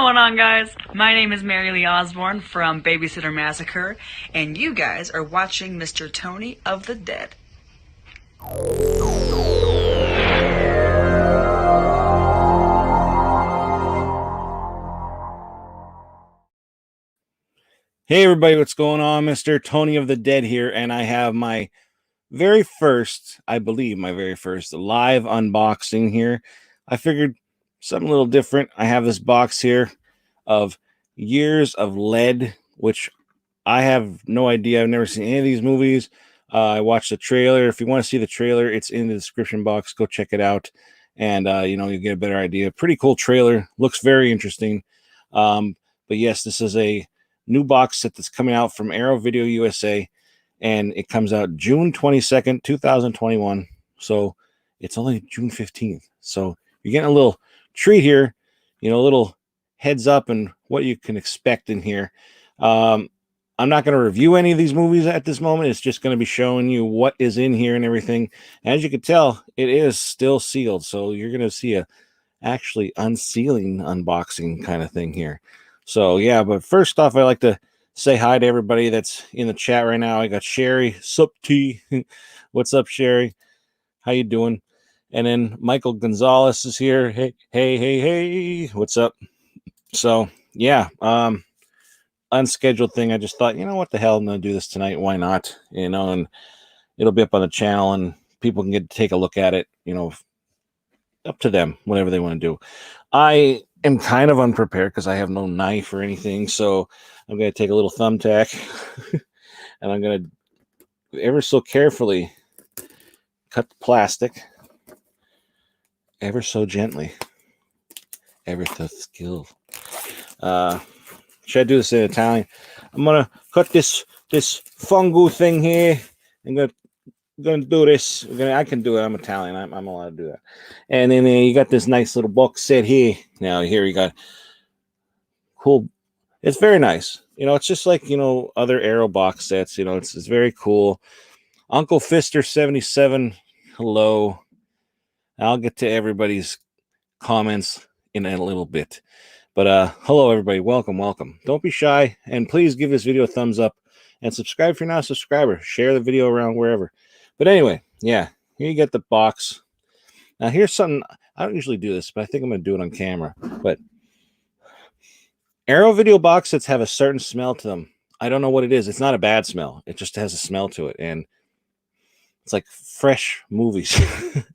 going on, guys? My name is Mary Lee Osborne from Babysitter Massacre, and you guys are watching Mr. Tony of the Dead. Hey everybody, what's going on? Mr. Tony of the Dead here, and I have my very first, I believe my very first live unboxing here. I figured something a little different. I have this box here of Years of Lead, which I have no idea. I've never seen any of these movies. I watched the trailer. If you want to see the trailer, it's in the description box. Go check it out, and you get a better idea. Pretty cool trailer. Looks very interesting. But yes, this is a new box set that's coming out from Arrow Video USA, and it comes out June 22nd, 2021. So it's only June 15th. So you're getting a little treat here, a little heads up and what you can expect in here. I'm not going to review any of these movies at this moment. It's just going to be showing you what is in here and everything. As you can tell, it is still sealed. So you're going to see a actually unsealing unboxing kind of thing here. So yeah, but first off, I'd like to say hi to everybody that's in the chat right now. I got Sherry, Sup T. What's up, Sherry? How you doing? And then Michael Gonzalez is here. Hey. What's up? So yeah, unscheduled thing. I just thought, what the hell, I'm gonna do this tonight. Why not? And it'll be up on the channel and people can get to take a look at it, up to them, whatever they want to do. I am kind of unprepared because I have no knife or anything, so I'm going to take a little thumbtack and I'm going to ever so carefully cut the plastic ever so gently, ever so skilled. Should I do this in Italian? I'm going to cut this fungu thing here. I'm going to do this. I can do it. I'm Italian. I'm allowed to do that. And then you got this nice little box set here. Now here you got cool. It's very nice. It's just like other Arrow box sets. It's very cool. Uncle Fister 77. Hello. I'll get to everybody's comments in a little bit. But hello everybody. Welcome. Don't be shy, and please give this video a thumbs up and subscribe if you're not a subscriber. Share the video around wherever. But anyway, yeah, here you get the box. Now, here's something. I don't usually do this, but I think I'm going to do it on camera. But Arrow video box sets have a certain smell to them. I don't know what it is. It's not a bad smell. It just has a smell to it. And it's like fresh movies.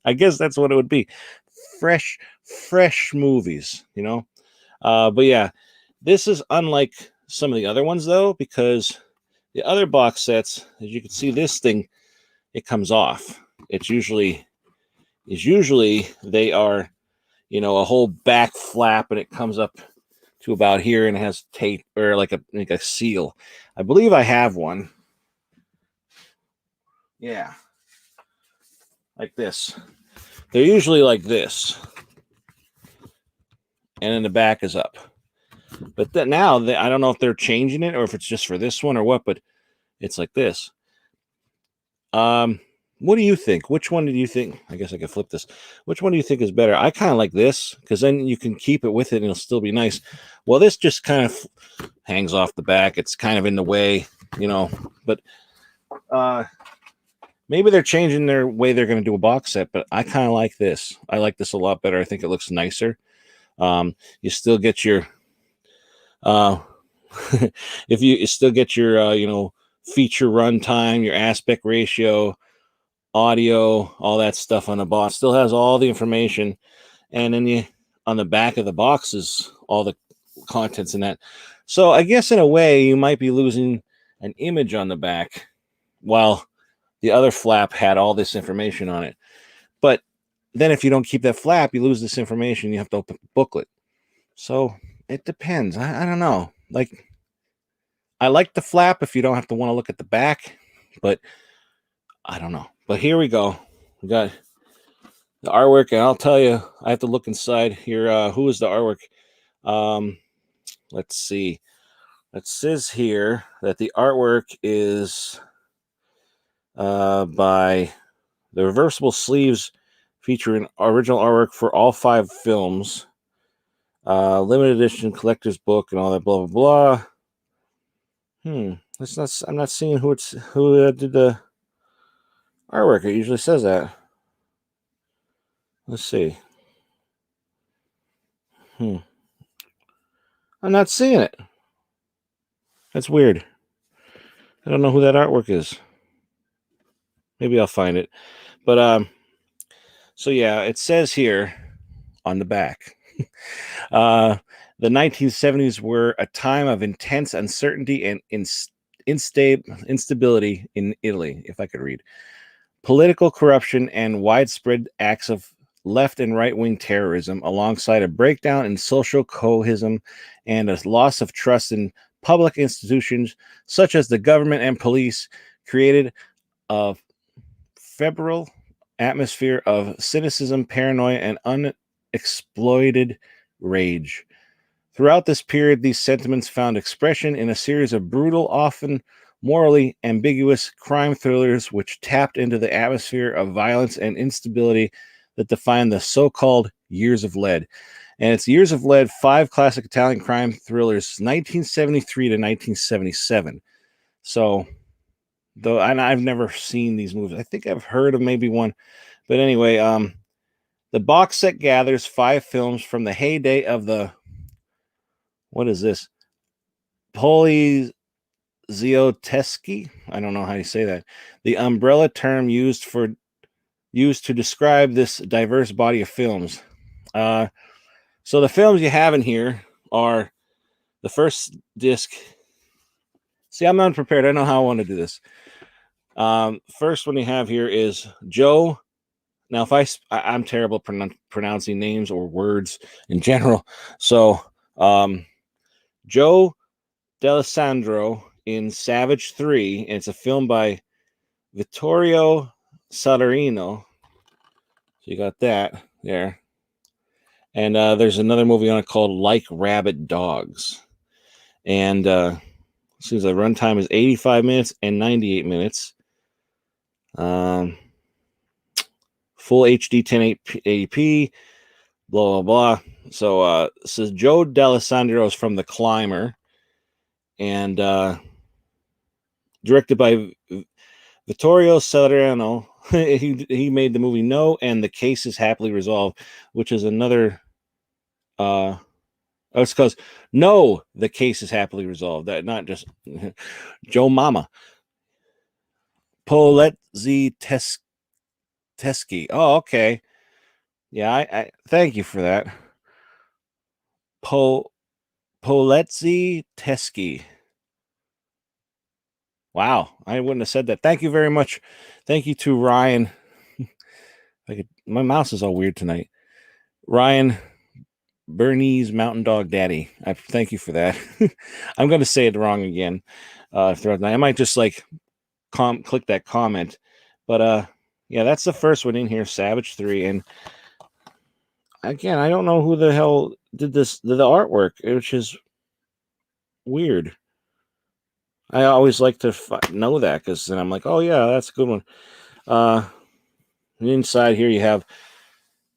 I guess that's what it would be. Fresh movies, But yeah, this is unlike some of the other ones, though, because the other box sets, as you can see, this thing, it comes off. It's usually they are, a whole back flap, and it comes up to about here, and it has tape or like a seal. I believe I have one. Yeah, like this. They're usually like this, and then the back is up. But now I don't know if they're changing it or if it's just for this one or what. But it's like this. What do you think? Which one do you think? I guess I could flip this. Which one do you think is better? I kind of like this because then you can keep it with it and it'll still be nice. Well, this just kind of hangs off the back. It's kind of in the way, but maybe they're changing their way they're going to do a box set, but I kind of like this. I like this a lot better. I think it looks nicer. You still get your, if you still get your, feature runtime, your aspect ratio, audio, all that stuff on the box. Still has all the information, and then on the back of the box is all the contents in that. So I guess in a way you might be losing an image on the back while the other flap had all this information on it. But then if you don't keep that flap, you lose this information. You have to open the booklet. So it depends. I don't know. Like, I like the flap if you don't have to want to look at the back, but I don't know. But here we go. We got the artwork, and I'll tell you, I have to look inside here. Who is the artwork? Let's see. It says here that the artwork is by the reversible sleeves featuring original artwork for all 5 films. Limited edition collector's book and all that blah blah blah. It's not. I'm not seeing who did the artwork. It usually says that. Let's see. I'm not seeing it. That's weird. I don't know who that artwork is. Maybe I'll find it. But so yeah, it says here on the back. The 1970s were a time of intense uncertainty and instability in Italy, if I could read. Political corruption and widespread acts of left and right wing terrorism, alongside a breakdown in social cohesion and a loss of trust in public institutions such as the government and police, created a febrile atmosphere of cynicism, paranoia, and unexploited rage. Throughout this period, these sentiments found expression in a series of brutal, often morally ambiguous crime thrillers which tapped into the atmosphere of violence and instability that defined the so-called Years of Lead. And it's Years of Lead, 5 classic Italian crime thrillers, 1973 to 1977. So, though, and I've never seen these movies. I think I've heard of maybe one. But anyway, the box set gathers 5 films from the heyday of the, what is this? Polizioteschi? I don't know how you say that. The umbrella term used to describe this diverse body of films. So the films you have in here are the first disc. See, I'm unprepared. I don't know how I want to do this. First one you have here is Joe. Now, if I'm terrible pronouncing names or words in general. So, Joe D'Alessandro in Savage 3, and it's a film by Vittorio Salarino. So you got that there. And there's another movie on it called Like Rabid Dogs. And seems the runtime is 85 minutes and 98 minutes. Full HD 1080p, blah, blah, blah. So says Joe D'Alessandro is from The Climber, and directed by Vittorio Salerno. he made the movie No and The Case is Happily Resolved, which is another it's because No, The Case is Happily Resolved. That not just Joe Mama. Polezzi Teschi. Oh, okay. Yeah, I thank you for that. Polezzi Teschi. Wow, I wouldn't have said that. Thank you very much. Thank you to Ryan. My mouse is all weird tonight. Ryan Bernese Mountain Dog Daddy. I thank you for that. I'm going to say it wrong again. I might just like click that comment. But yeah, that's the first one in here, Savage 3. And again, I don't know who the hell did the artwork, which is weird. I always like to know that, because then I'm like, oh yeah, that's a good one. Inside here you have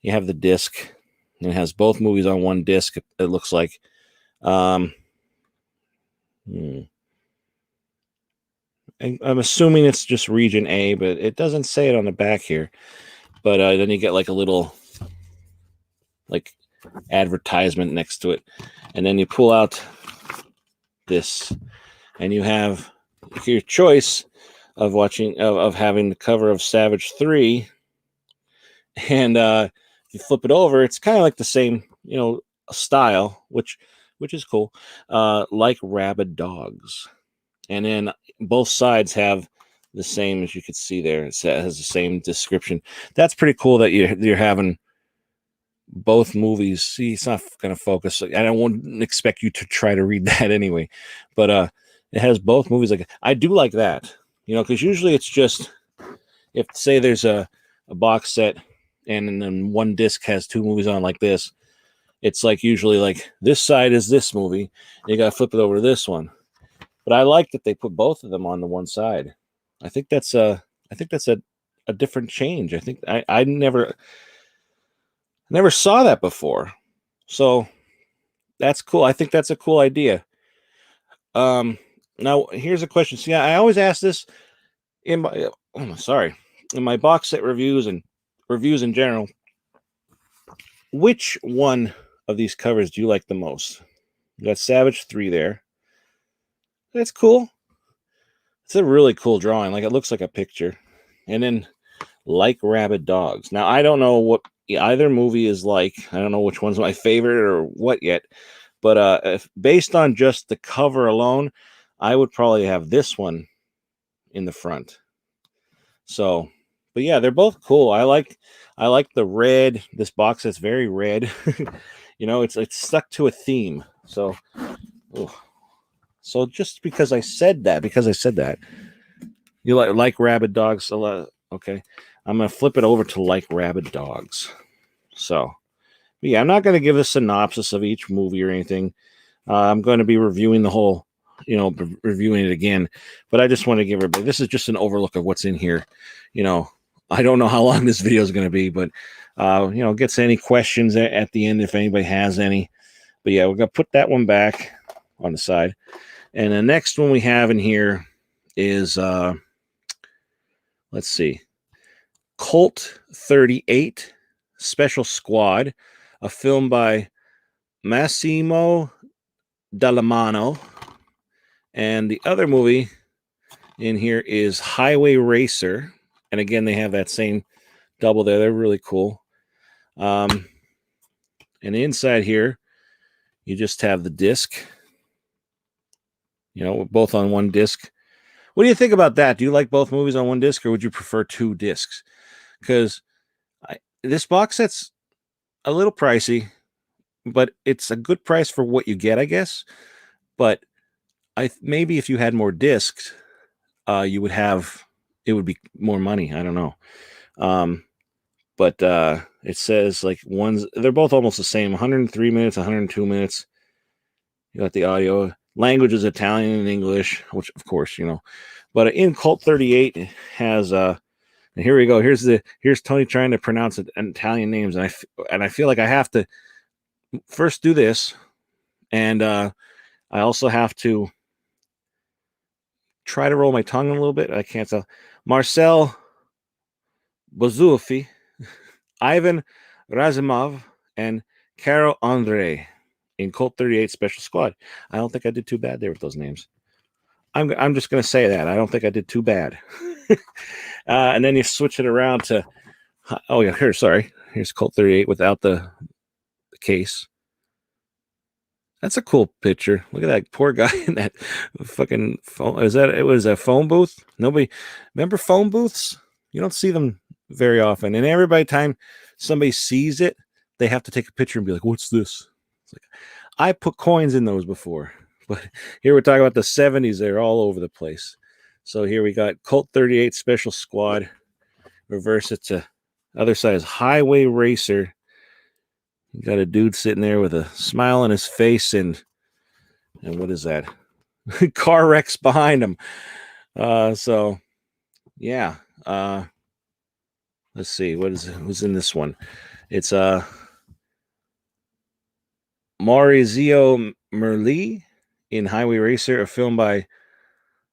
the disc. It has both movies on one disc. It looks like. I'm assuming it's just region A, but it doesn't say it on the back here. But then you get like a little like advertisement next to it, and then you pull out this, and you have your choice of having the cover of Savage 3, and if you flip it over, it's kind of like the same, style, which is cool. Like Rabid Dogs, and then both sides have the same, as you can see there. It has the same description. That's pretty cool that you're having both movies. See, it's not going to focus. I won't expect you to try to read that anyway, but it has both movies. Like, I do like that, because usually it's just, if say there's a box set and then one disc has 2 movies on like this, it's like usually like this side is this movie, and you got to flip it over to this one. But I like that they put both of them on the one side. I think that's a different change. I think I never saw that before. So That's cool. I think that's a cool idea. Now here's a question. See, I always ask this in my sorry, in my box set reviews and reviews in general. Which one of these covers do you like the most? You got Savage 3 there. That's cool. It's a really cool drawing. Like, it looks like a picture. And then Like Rabid Dogs. Now, I don't know what either movie is like. I don't know which one's my favorite or what yet. But if based on just the cover alone, I would probably have this one in the front. So, but yeah, they're both cool. I like the red. This box that's very red. It's stuck to a theme. So, oh. So just because I said that, you like rabid dogs a lot. Okay, I'm gonna flip it over to like rabid dogs. So, but yeah, I'm not gonna give a synopsis of each movie or anything. I'm going to be reviewing the whole, reviewing it again. But I just want to give everybody, this is just an overlook of what's in here. I don't know how long this video is going to be, but gets any questions at the end if anybody has any. But yeah, we're gonna put that one back on the side. And the next one we have in here is let's see, Colt 38 Special Squad, a film by Massimo Dallamano. And the other movie in here is Highway Racer. And again, they have that same double there. They're really cool. And inside here, you just have the disc, both on one disc. What do you think about that? Do you like both movies on one disc, or would you prefer two discs? Because this box set's a little pricey, but it's a good price for what you get, I guess. But maybe if you had more discs, it would be more money. I don't know. But it says like they're both almost the same. 103 minutes, 102 minutes. You got the audio. Language is Italian and English, which of course, But in Cult 38 has and here we go. Here's Tony trying to pronounce Italian names, and I feel like I have to first do this, and I also have to try to roll my tongue a little bit. I can't tell. Marcel Bozuffi, Ivan Razimov, and Carol Andre in Colt 38 Special Squad. I don't think I did too bad there with those names. I'm just going to say that. I don't think I did too bad. And then you switch it around to, oh yeah, here's Colt 38 without the case. That's a cool picture. Look at that poor guy in that fucking phone. It was a phone booth? Nobody remember phone booths? You don't see them very often. And every time somebody sees it, they have to take a picture and be like, "What's this?" It's like, I put coins in those before, but here we're talking about the 70s. They're all over the place. So here we got Colt 38 Special Squad. Reverse it to other side is Highway Racer. You got a dude sitting there with a smile on his face, and what is that? Car wrecks behind him. So yeah. Let's see who's in this one. It's Maurizio Merli in Highway Racer, a film by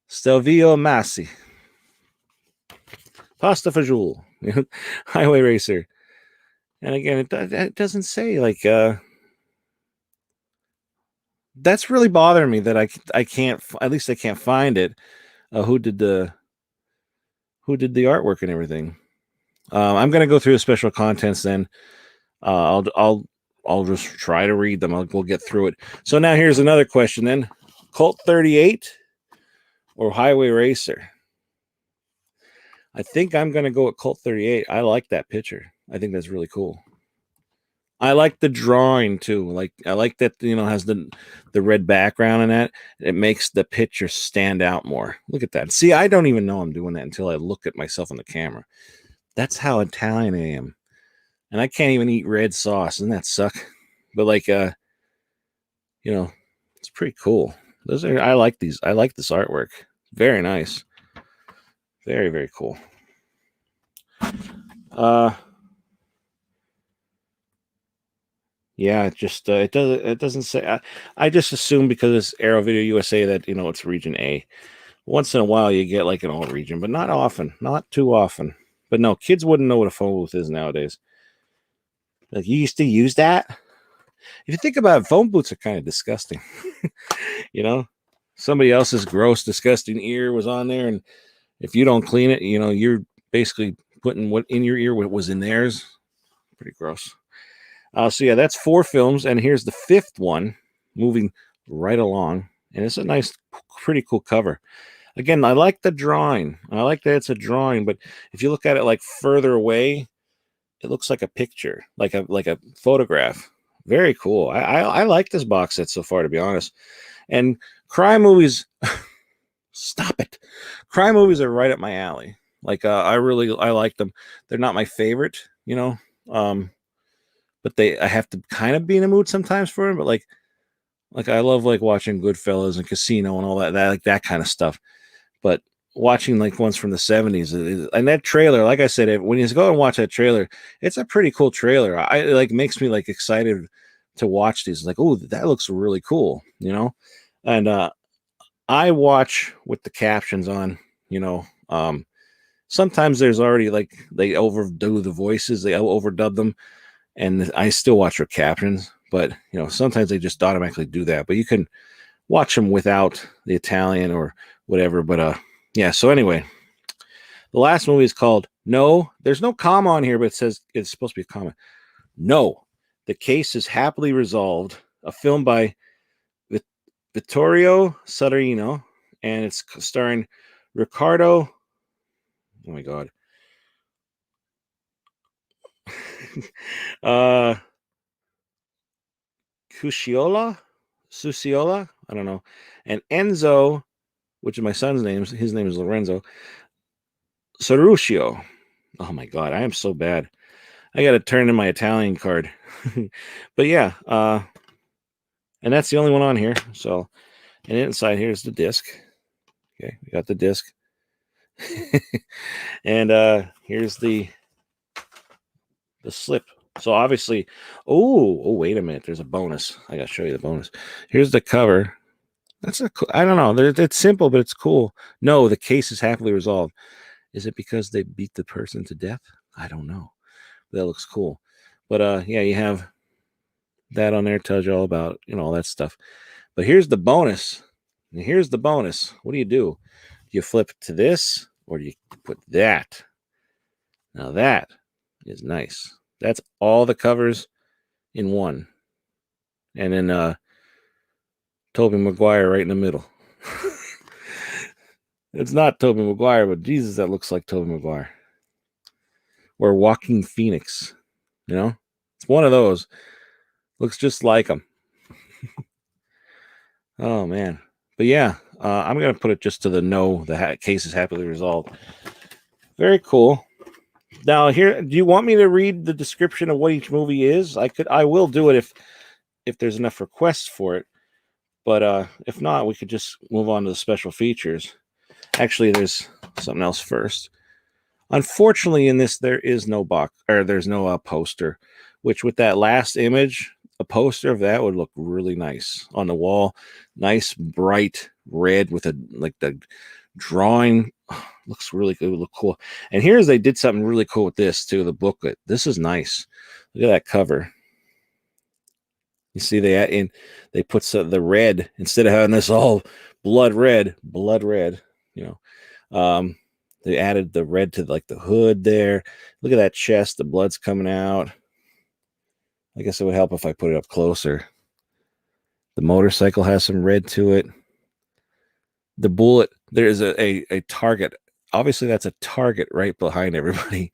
Stelvio Massi. Pasta fagioli, Highway Racer. And again, it doesn't say like that's really bothering me that I can't, at least I can't find it. Who did the artwork and everything? I'm gonna go through the special contents then. I'll just try to read them. We'll get through it. So now here's another question then: Colt 38 or Highway Racer? I think I'm gonna go with Colt 38. I like that picture. I think that's really cool. I like the drawing too. I like that has the red background in that. It makes the picture stand out more. Look at that. See, I don't even know I'm doing that until I look at myself on the camera. That's how Italian I am. And I can't even eat red sauce. Doesn't that suck? But it's pretty cool. I like these. I like this artwork. Very nice. Very, very cool. Yeah, it doesn't say. I just assume because it's Arrow Video USA that it's region A. Once in a while you get like an all region, but not often, not too often. But no, kids wouldn't know what a phone booth is nowadays. Like you used to use that. If you think about it, phone booths are kind of disgusting. Somebody else's gross, disgusting ear was on there, and if you don't clean it, you're basically putting what in your ear what was in theirs. Pretty gross. So yeah, that's 4 films, and here's the 5th one, moving right along, and it's a nice, pretty cool cover. Again, I like the drawing. I like that it's a drawing, but if you look at it like further away, it looks like a picture, like a photograph. Very cool. I like this box set so far, to be honest. And crime movies, stop it. Crime movies are right up my alley. Like I like them. They're not my favorite, but I have to kind of be in a mood sometimes for them. But like I love like watching Goodfellas and Casino and all that like that kind of stuff. But watching like ones from the 70s and that trailer, like I said, when you go and watch that trailer, it's a pretty cool trailer. It like makes me like excited to watch these. Like, oh, that looks really cool, and I watch with the captions on. Sometimes there's already like they overdo the voices, they overdub them, and I still watch with captions. But sometimes they just automatically do that. But you can watch them without the Italian or whatever. But yeah. So anyway, the last movie is called No. There's no comma on here, but it says it's supposed to be a comma. No, the case is happily resolved. A film by Vittorio Sutterino, and it's starring Ricardo. Oh my god. Suciola, I don't know, and Enzo, which is my son's name. His name is Lorenzo Cerruccio. Oh my god, I am so bad. I got to turn in my Italian card. But yeah, and that's the only one on here. So, and inside here's the disc. Okay, we got the disc, and here's the slip. So obviously, oh, wait a minute. There's a bonus. I got to show you the bonus. Here's the cover. I don't know. It's simple, but it's cool. No, the case is happily resolved. Is it because they beat the person to death? I don't know. That looks cool. But yeah, you have that on there. Tells you all about all that stuff. But here's the bonus. And here's the bonus. What do? Do you flip to this, or do you put that? Now that is nice. That's all the covers in one. And then Tobey Maguire right in the middle. It's not Tobey Maguire, but Jesus, that looks like Tobey Maguire. Or Walking Phoenix. It's one of those. Looks just like him. Oh, man. But yeah, I'm going to put it just to the no. The case is happily resolved. Very cool. Now, here, do you want me to read the description of what each movie is? I will do it if there's enough requests for it. But if not, we could just move on to the special features. Actually, there's something else first. Unfortunately, in this, there is no there's no poster, which with that last image, a poster of that would look really nice on the wall. Nice, bright red with the drawing. Looks really good. It would look cool. And here's they did something really cool with this too, the booklet. This is nice. Look at that cover. You see they put the red instead of having this all blood red. They added the red to like the hood there. Look at that chest. The blood's coming out. I guess it would help if I put it up closer. The motorcycle has some red to it. The bullet, there's a target. Obviously, that's a target right behind everybody.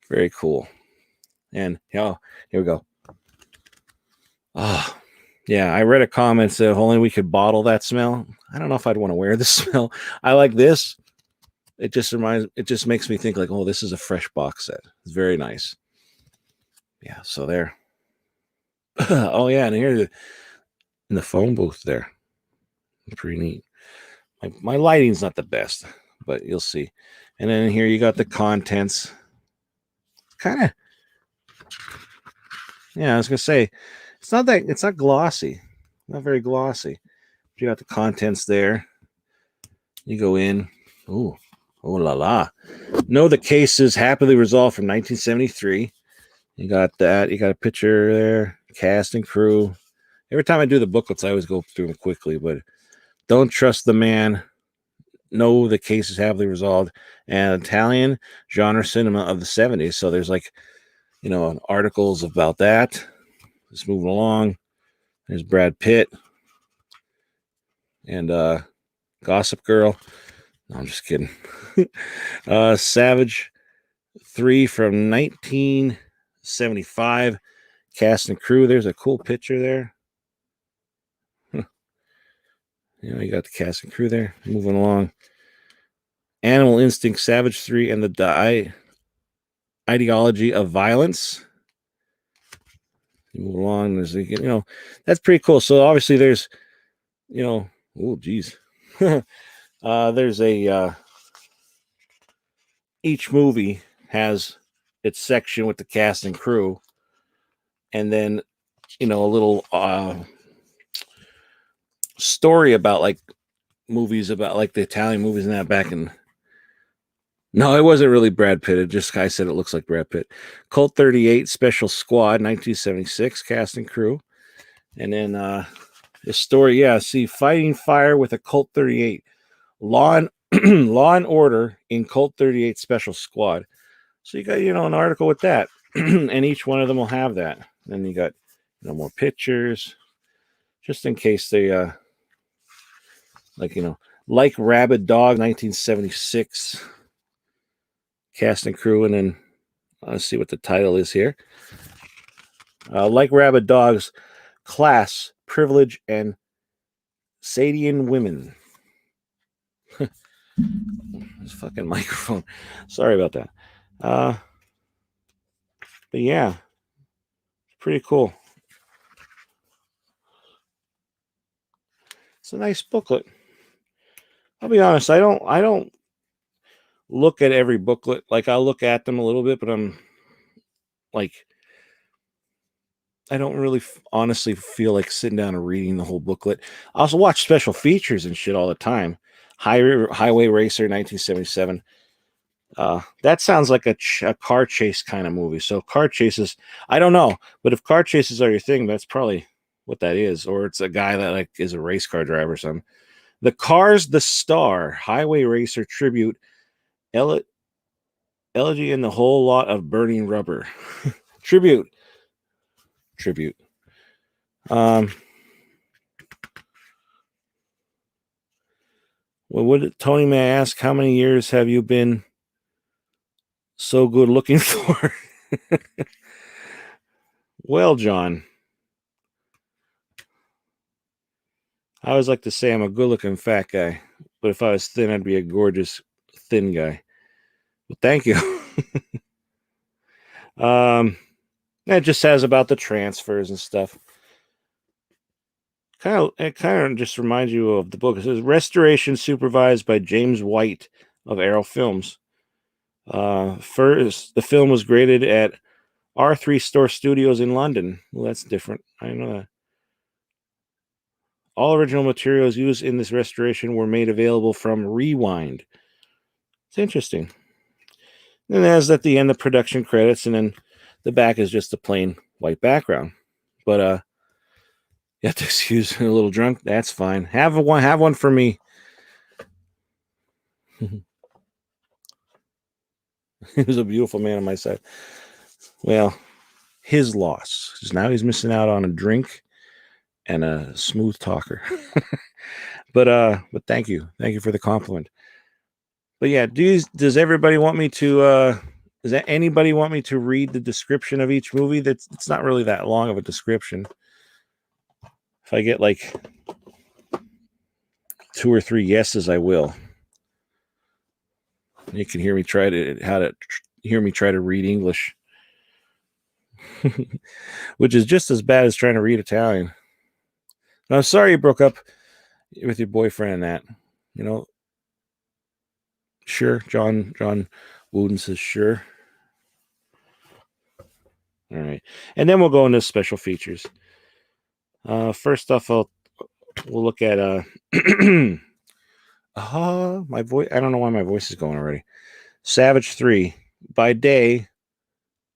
Very cool. And here we go. Oh, yeah. I read a comment that if only we could bottle that smell. I don't know if I'd want to wear this smell. I like this. It just makes me think like, oh, this is a fresh box set. It's very nice. Yeah. So there. Oh yeah, and here in the phone booth there. Pretty neat. My lighting's not the best, but you'll see. And then here you got the contents. Kind of Yeah, I was gonna say it's not glossy, not very glossy. You got the contents there. You go in. Ooh, oh la la. No, the case is happily resolved from 1973. You got that. You got a picture there, cast and crew. Every time I do the booklets, I always go through them quickly, but don't trust the man. No, the case is happily resolved. And Italian genre cinema of the 70s. So there's like, articles about that. Just moving along. There's Brad Pitt and Gossip Girl. No, I'm just kidding. Savage 3 from 1975. Cast and crew. There's a cool picture there. You got the cast and crew there. Moving along. Animal Instinct, Savage 3, and the Ideology of Violence. You move along. There's, that's pretty cool. So obviously there's, oh, geez. There's each movie has its section with the cast and crew. And then, a little story about like movies about like the Italian movies and that back in. No, it wasn't really Brad Pitt. It just I said it looks like Brad Pitt. Colt 38 Special Squad 1976 cast and crew. And then the story, see, fighting fire with a Colt 38. Law and Law and Order in Colt 38 Special Squad. So you got, an article with that. And each one of them will have that. Then you got more pictures. Just in case they like Rabid Dog 1976 cast and crew. And then let's see what the title is here. Like Rabid Dogs, Class, Privilege, and Sadian Women. This fucking microphone. Sorry about that. But yeah, pretty cool. It's a nice booklet. I'll be honest, I don't look at every booklet. Like I'll look at them a little bit, but I'm like I don't really honestly feel like sitting down and reading the whole booklet. I also watch special features and shit all the time. Highway Racer 1977. That sounds like a car chase kind of movie. So car chases, I don't know, but if car chases are your thing, that's probably what that is. Or it's a guy that like is a race car driver or something. The Cars, the Star, Highway Racer Tribute, Elegy and the Whole Lot of Burning Rubber. Tribute. Well, Tony, may I ask, how many years have you been so good looking for? Well, John, I always like to say I'm a good looking fat guy, but if I was thin, I'd be a gorgeous thin guy. Well, thank you. It just says about the transfers and stuff. It kind of just reminds you of the book. It says restoration supervised by James White of Arrow Films. First, the film was graded at R3 Store Studios in London. Well, that's different. I know that. All original materials used in this restoration were made available from Rewind. It's interesting. And as at the end, the production credits, and then the back is just a plain white background. But you have to excuse me, a little drunk. That's fine. Have one for me. He was a beautiful man on my side. Well, his loss. Now he's missing out on a drink and a smooth talker. But thank you for the compliment. But yeah, does everybody want me to does anybody want me to read the description of each movie? It's not really that long of a description. If I get like 2 or 3 yeses, I will. You can hear me try to read English, which is just as bad as trying to read Italian. And I'm sorry you broke up with your boyfriend and that. Sure, John Wooden says sure. All right. And then we'll go into special features. First off, we'll look at my voice. I don't know why my voice is going already. Savage 3. By day,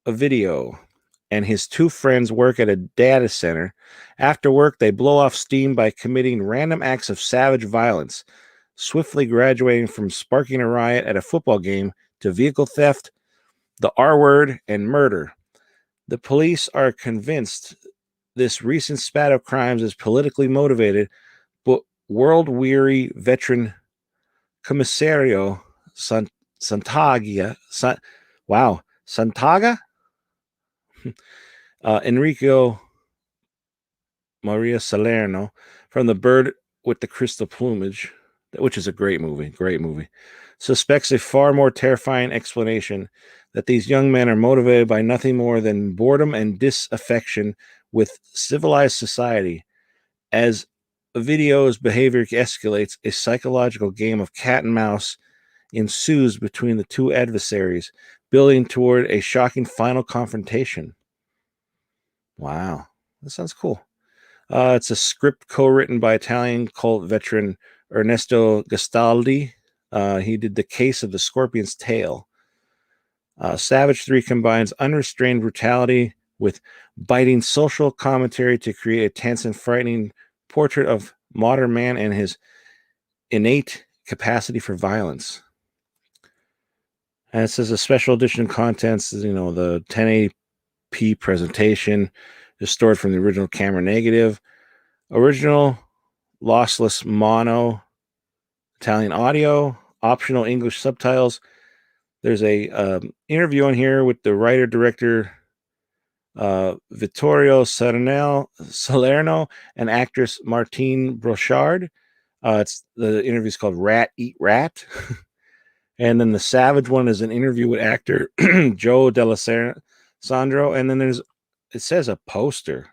a video, and his two friends work at a data center. After work, they blow off steam by committing random acts of savage violence, swiftly graduating from sparking a riot at a football game to vehicle theft, the R word, and murder. The police are convinced this recent spat of crimes is politically motivated, but world-weary veteran Commissario Santaga, Santaga? Enrico Maria Salerno from The Bird with the Crystal Plumage, which is a great movie, suspects a far more terrifying explanation that these young men are motivated by nothing more than boredom and disaffection with civilized society. As a video's behavior escalates, a psychological game of cat and mouse ensues between the two adversaries, building toward a shocking final confrontation. Wow, that sounds cool. It's a script co-written by Italian cult veteran Ernesto Gastaldi. He did The Case of the Scorpion's Tail. Savage 3 combines unrestrained brutality with biting social commentary to create a tense and frightening portrait of modern man and his innate capacity for violence. And it says a special edition contents, the 1080p presentation is stored from the original camera negative, original lossless mono Italian audio, optional English subtitles. There's a interview on here with the writer director Vittorio Salerno and actress Martine Brochard. The interview is called Rat Eat Rat. And then the Savage one is an interview with actor Joe D'Alessandro. And then it says a poster.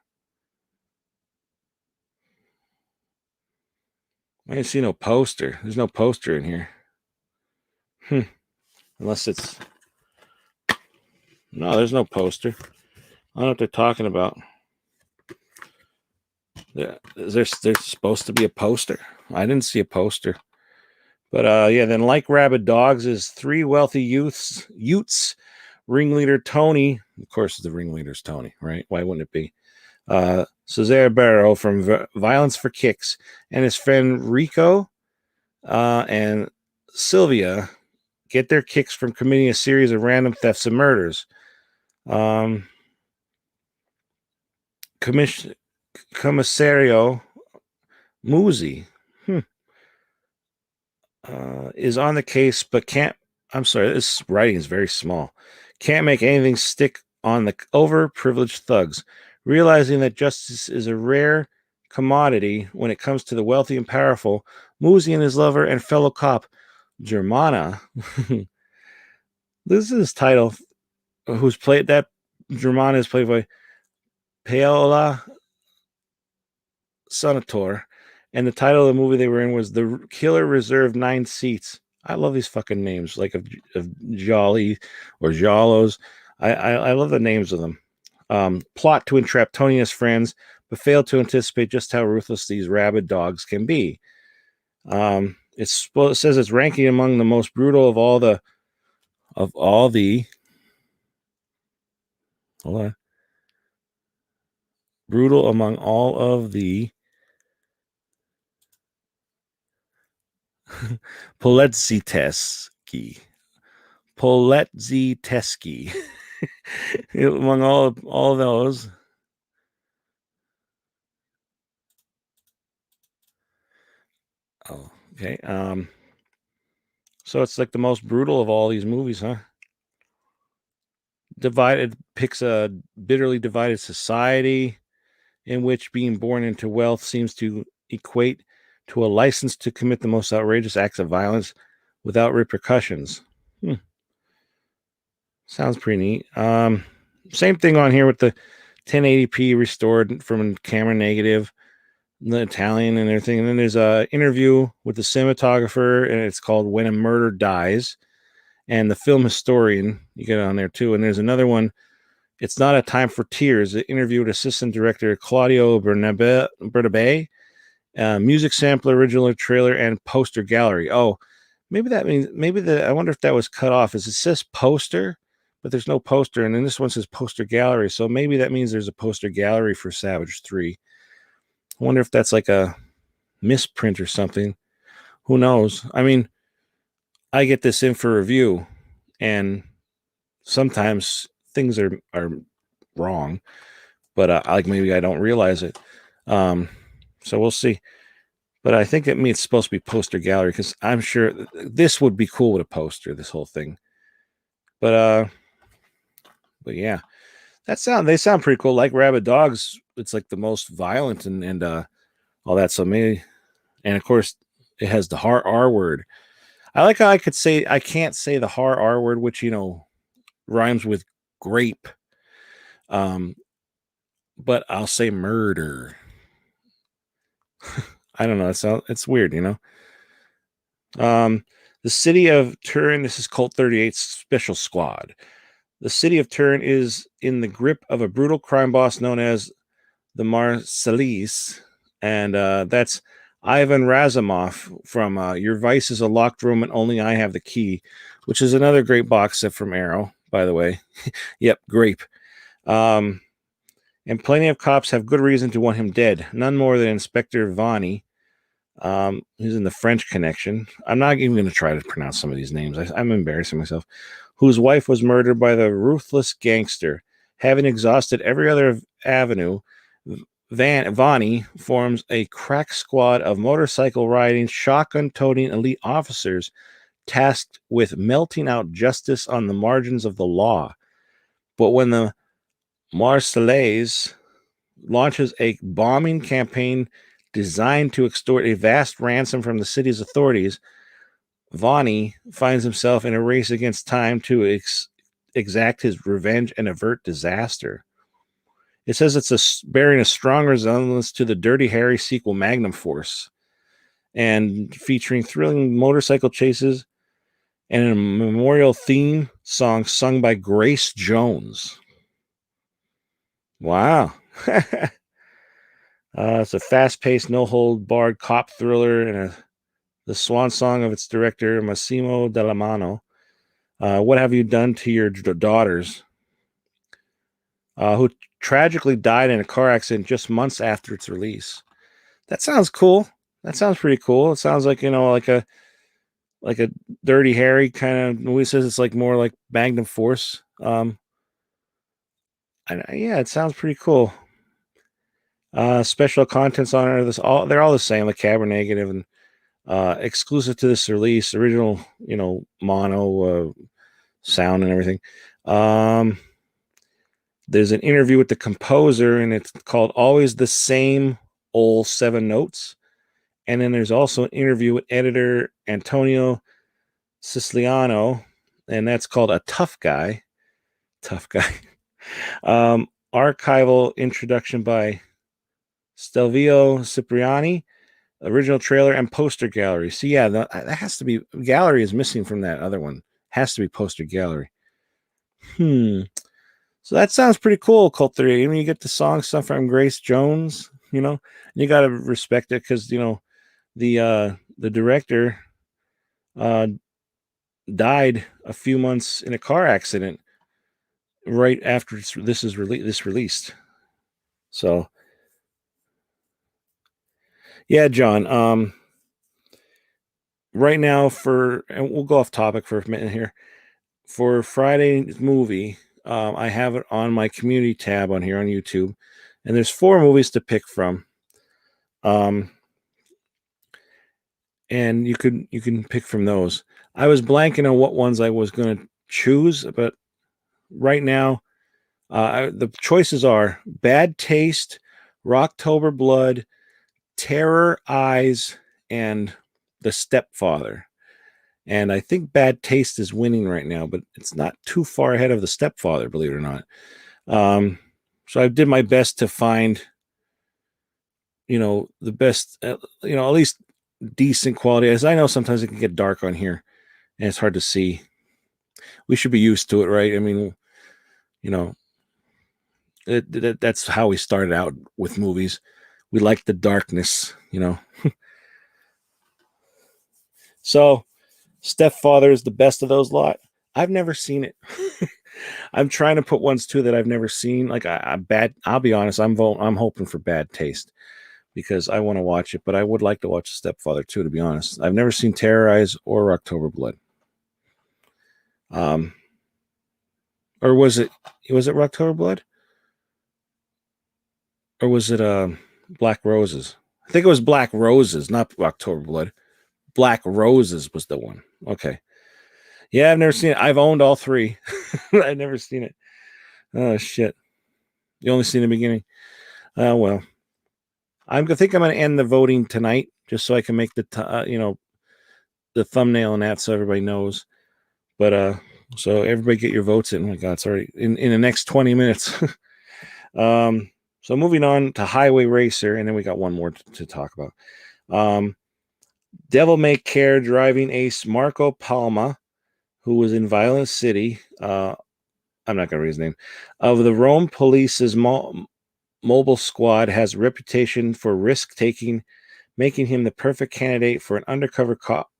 I didn't see no poster. There's no poster in here. Unless it's... No, there's no poster. I don't know what they're talking about. There's supposed to be a poster. I didn't see a poster. But then like rabid dogs is three wealthy Utes, ringleader Tony. Of course, the ringleader's Tony, right? Why wouldn't it be? Cesare Barro from Violence for Kicks and his friend Rico and Sylvia get their kicks from committing a series of random thefts and murders. Commissario Muzi is on the case, but can't. I'm sorry, this writing is very small. Can't make anything stick on the overprivileged thugs. Realizing that justice is a rare commodity when it comes to the wealthy and powerful, Muzi and his lover and fellow cop, Germana, this is his title, who's played that Germana is played by Paola Sonator, and the title of the movie they were in was The Killer Reserved 9 Seats. I love these fucking names, like of Jolly or Jollos. I love the names of them. Plot to entrap Tony and his friends, but fail to anticipate just how ruthless these rabid dogs can be. It says it's ranking among the most brutal of all the hold on, brutal among all of the Poletsiteski among all those. Oh, okay. So it's like the most brutal of all these movies, huh? Picks a bitterly divided society in which being born into wealth seems to equate to a license to commit the most outrageous acts of violence without repercussions. Sounds pretty neat. Same thing on here with the 1080p restored from camera negative, the Italian and everything. And then there's a interview with the cinematographer, and it's called When a Murder Dies. And the film historian, you get it on there too. And there's another one It's Not a Time for Tears. It interviewed assistant director Claudio Bernabe, music sampler, original trailer, and poster gallery. Oh, maybe that means I wonder if that was cut off. It says poster, but there's no poster, and then this one says poster gallery. So maybe that means there's a poster gallery for Savage 3. I wonder if that's like a misprint or something. Who knows? I mean, I get this in for review, and sometimes things are wrong, but like maybe I don't realize it. So we'll see. But I think it's supposed to be poster gallery, because I'm sure this would be cool with a poster, this whole thing. But yeah, they sound pretty cool. Like Rabid Dogs, it's like the most violent and all that. So maybe, and of course, it has the hard R word. I like how I can't say the hard R word, which rhymes with grape. But I'll say murder. I don't know. It's weird, The city of Turin. This is Colt 38's Special Squad. The city of Turin is in the grip of a brutal crime boss known as the Marseillese, and that's Ivan Razumov from Your Vice is a Locked Room and Only I Have the Key, which is another great box set from Arrow, by the way. Yep, grape. And plenty of cops have good reason to want him dead. None more than Inspector Vanni, who's in the French Connection. I'm not even going to try to pronounce some of these names. I'm embarrassing myself. Whose wife was murdered by the ruthless gangster. Having exhausted every other avenue, Vanni forms a crack squad of motorcycle-riding, shotgun-toting elite officers tasked with melting out justice on the margins of the law. But when the Marseillaise launches a bombing campaign designed to extort a vast ransom from the city's authorities, Vanni finds himself in a race against time to exact his revenge and avert disaster. It says it's bearing a strong resemblance to the Dirty Harry sequel Magnum Force, and featuring thrilling motorcycle chases and a memorial theme song sung by Grace Jones. Wow. It's a fast-paced, no-hold-barred cop thriller and the swan song of its director, Massimo Dallamano. What have you done to your daughters? Who tragically died in a car accident just months after its release. That sounds cool. That sounds pretty cool. It sounds like, like a Dirty Harry kind of movie. Says it's like more like Magnum Force. Yeah, it sounds pretty cool. Special contents on it. They're all the same, like Cabernet Negative and exclusive to this release, original, mono sound and everything. There's an interview with the composer, and it's called Always the Same Old 7 Notes. And then there's also an interview with editor Antonio Siciliano, and that's called A Tough Guy. Tough Guy. Archival introduction by Stelvio Cipriani, original trailer and poster gallery. So yeah, that has to be, gallery is missing from that other one. Has to be poster gallery. So that sounds pretty cool, Cult 38. I mean, you get the song stuff from Grace Jones, and you got to respect it, because, the director died a few months in a car accident right after this released. So yeah, John, right now and we'll go off topic for a minute here. For Friday's movie, I have it on my community tab on here on YouTube, and there's 4 movies to pick from. And you can pick from those. I was blanking on what ones I was going to choose, but right now, the choices are Bad Taste, Rocktober Blood, Terror Eyes, and The Stepfather. And I think Bad Taste is winning right now, but it's not too far ahead of The Stepfather, believe it or not. So I did my best to find, the best, at least decent quality. As I know, sometimes it can get dark on here, and it's hard to see. We should be used to it, right? I mean, That's how we started out with movies. We like the darkness, you know. So Stepfather is the best of those lot. I've never seen it. I'm trying to put ones too that I've never seen. Like I bad. I'll be honest. I'm hoping for bad taste because I want to watch it, but I would like to watch Stepfather too. To be honest, I've never seen Terrorize or October Blood. Or was it October Blood, or was it Black Roses? I think it was Black Roses, not October Blood. Black Roses was the one. Okay. Yeah, I've never seen it. I've owned all three. I've never seen it. Oh shit! You only seen the beginning. Well, I think I'm going to end the voting tonight, just so I can make the the thumbnail and that, so everybody knows. But so everybody get your votes in. Oh my God, it's already in the next 20 minutes. So moving on to Highway Racer, and then we got one more to talk about. Devil May Care driving ace Marco Palma, who was in Violent City. I'm not going to read his name. Of the Rome Police's mobile squad, has a reputation for risk taking, making him the perfect candidate for an undercover cop.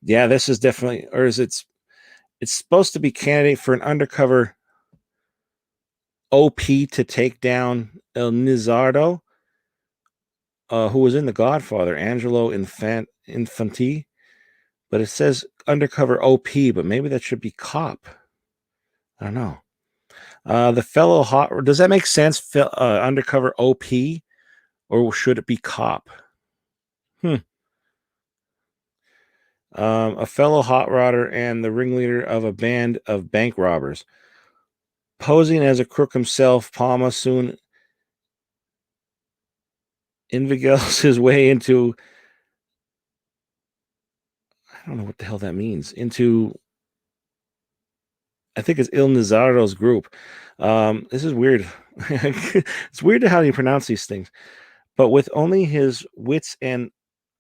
Yeah, this is definitely, or is it's supposed to be candidate for an undercover OP to take down El Nizardo, who was in The Godfather, Angelo Infanti. But it says undercover OP, but maybe that should be cop. I don't know. The fellow hot, does that make sense? Undercover OP, or should it be cop? A fellow hot rodder and the ringleader of a band of bank robbers. Posing as a crook himself, Palma soon invigilates his way into, I don't know what the hell that means, into, I think it's Il Nizardo's group. This is weird. It's weird how you pronounce these things. But with only his wits and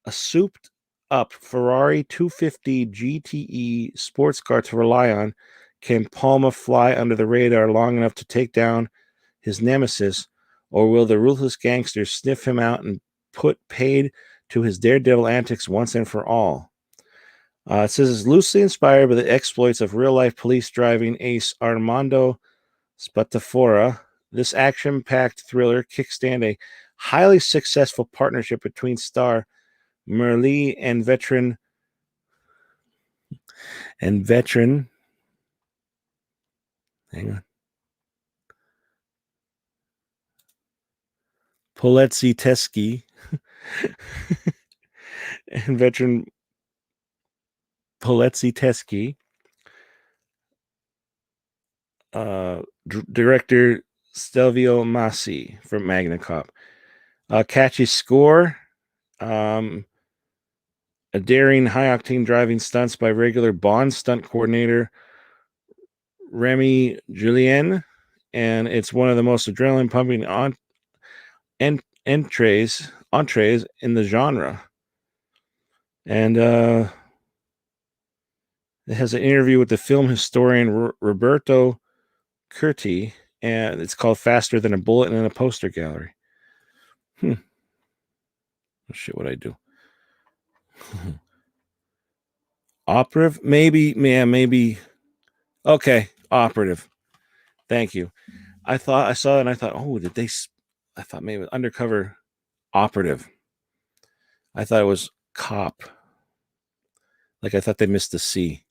a souped up Ferrari 250 GTE sports car to rely on, can Palma fly under the radar long enough to take down his nemesis, or will the ruthless gangsters sniff him out and put paid to his daredevil antics once and for all? It says it's loosely inspired by the exploits of real-life police driving ace Armando Spatafora. This action-packed thriller kickstand a highly successful partnership between star Merle and veteran hang on, Polezzi Teskey and veteran Polezzi Teskey, director Stelvio Massi from Magna Cop. Catchy score, a daring high-octane driving stunts by regular Bond stunt coordinator Remy Julien, and it's one of the most adrenaline-pumping entrees in the genre. And it has an interview with the film historian Roberto Curti, and it's called Faster Than a Bullet in a Poster Gallery. What shit would I do? Operative? Maybe, man, maybe. Okay, operative. Thank you. I saw it and I thought, oh, I thought maybe it was undercover operative. I thought it was cop. Like I thought they missed the C.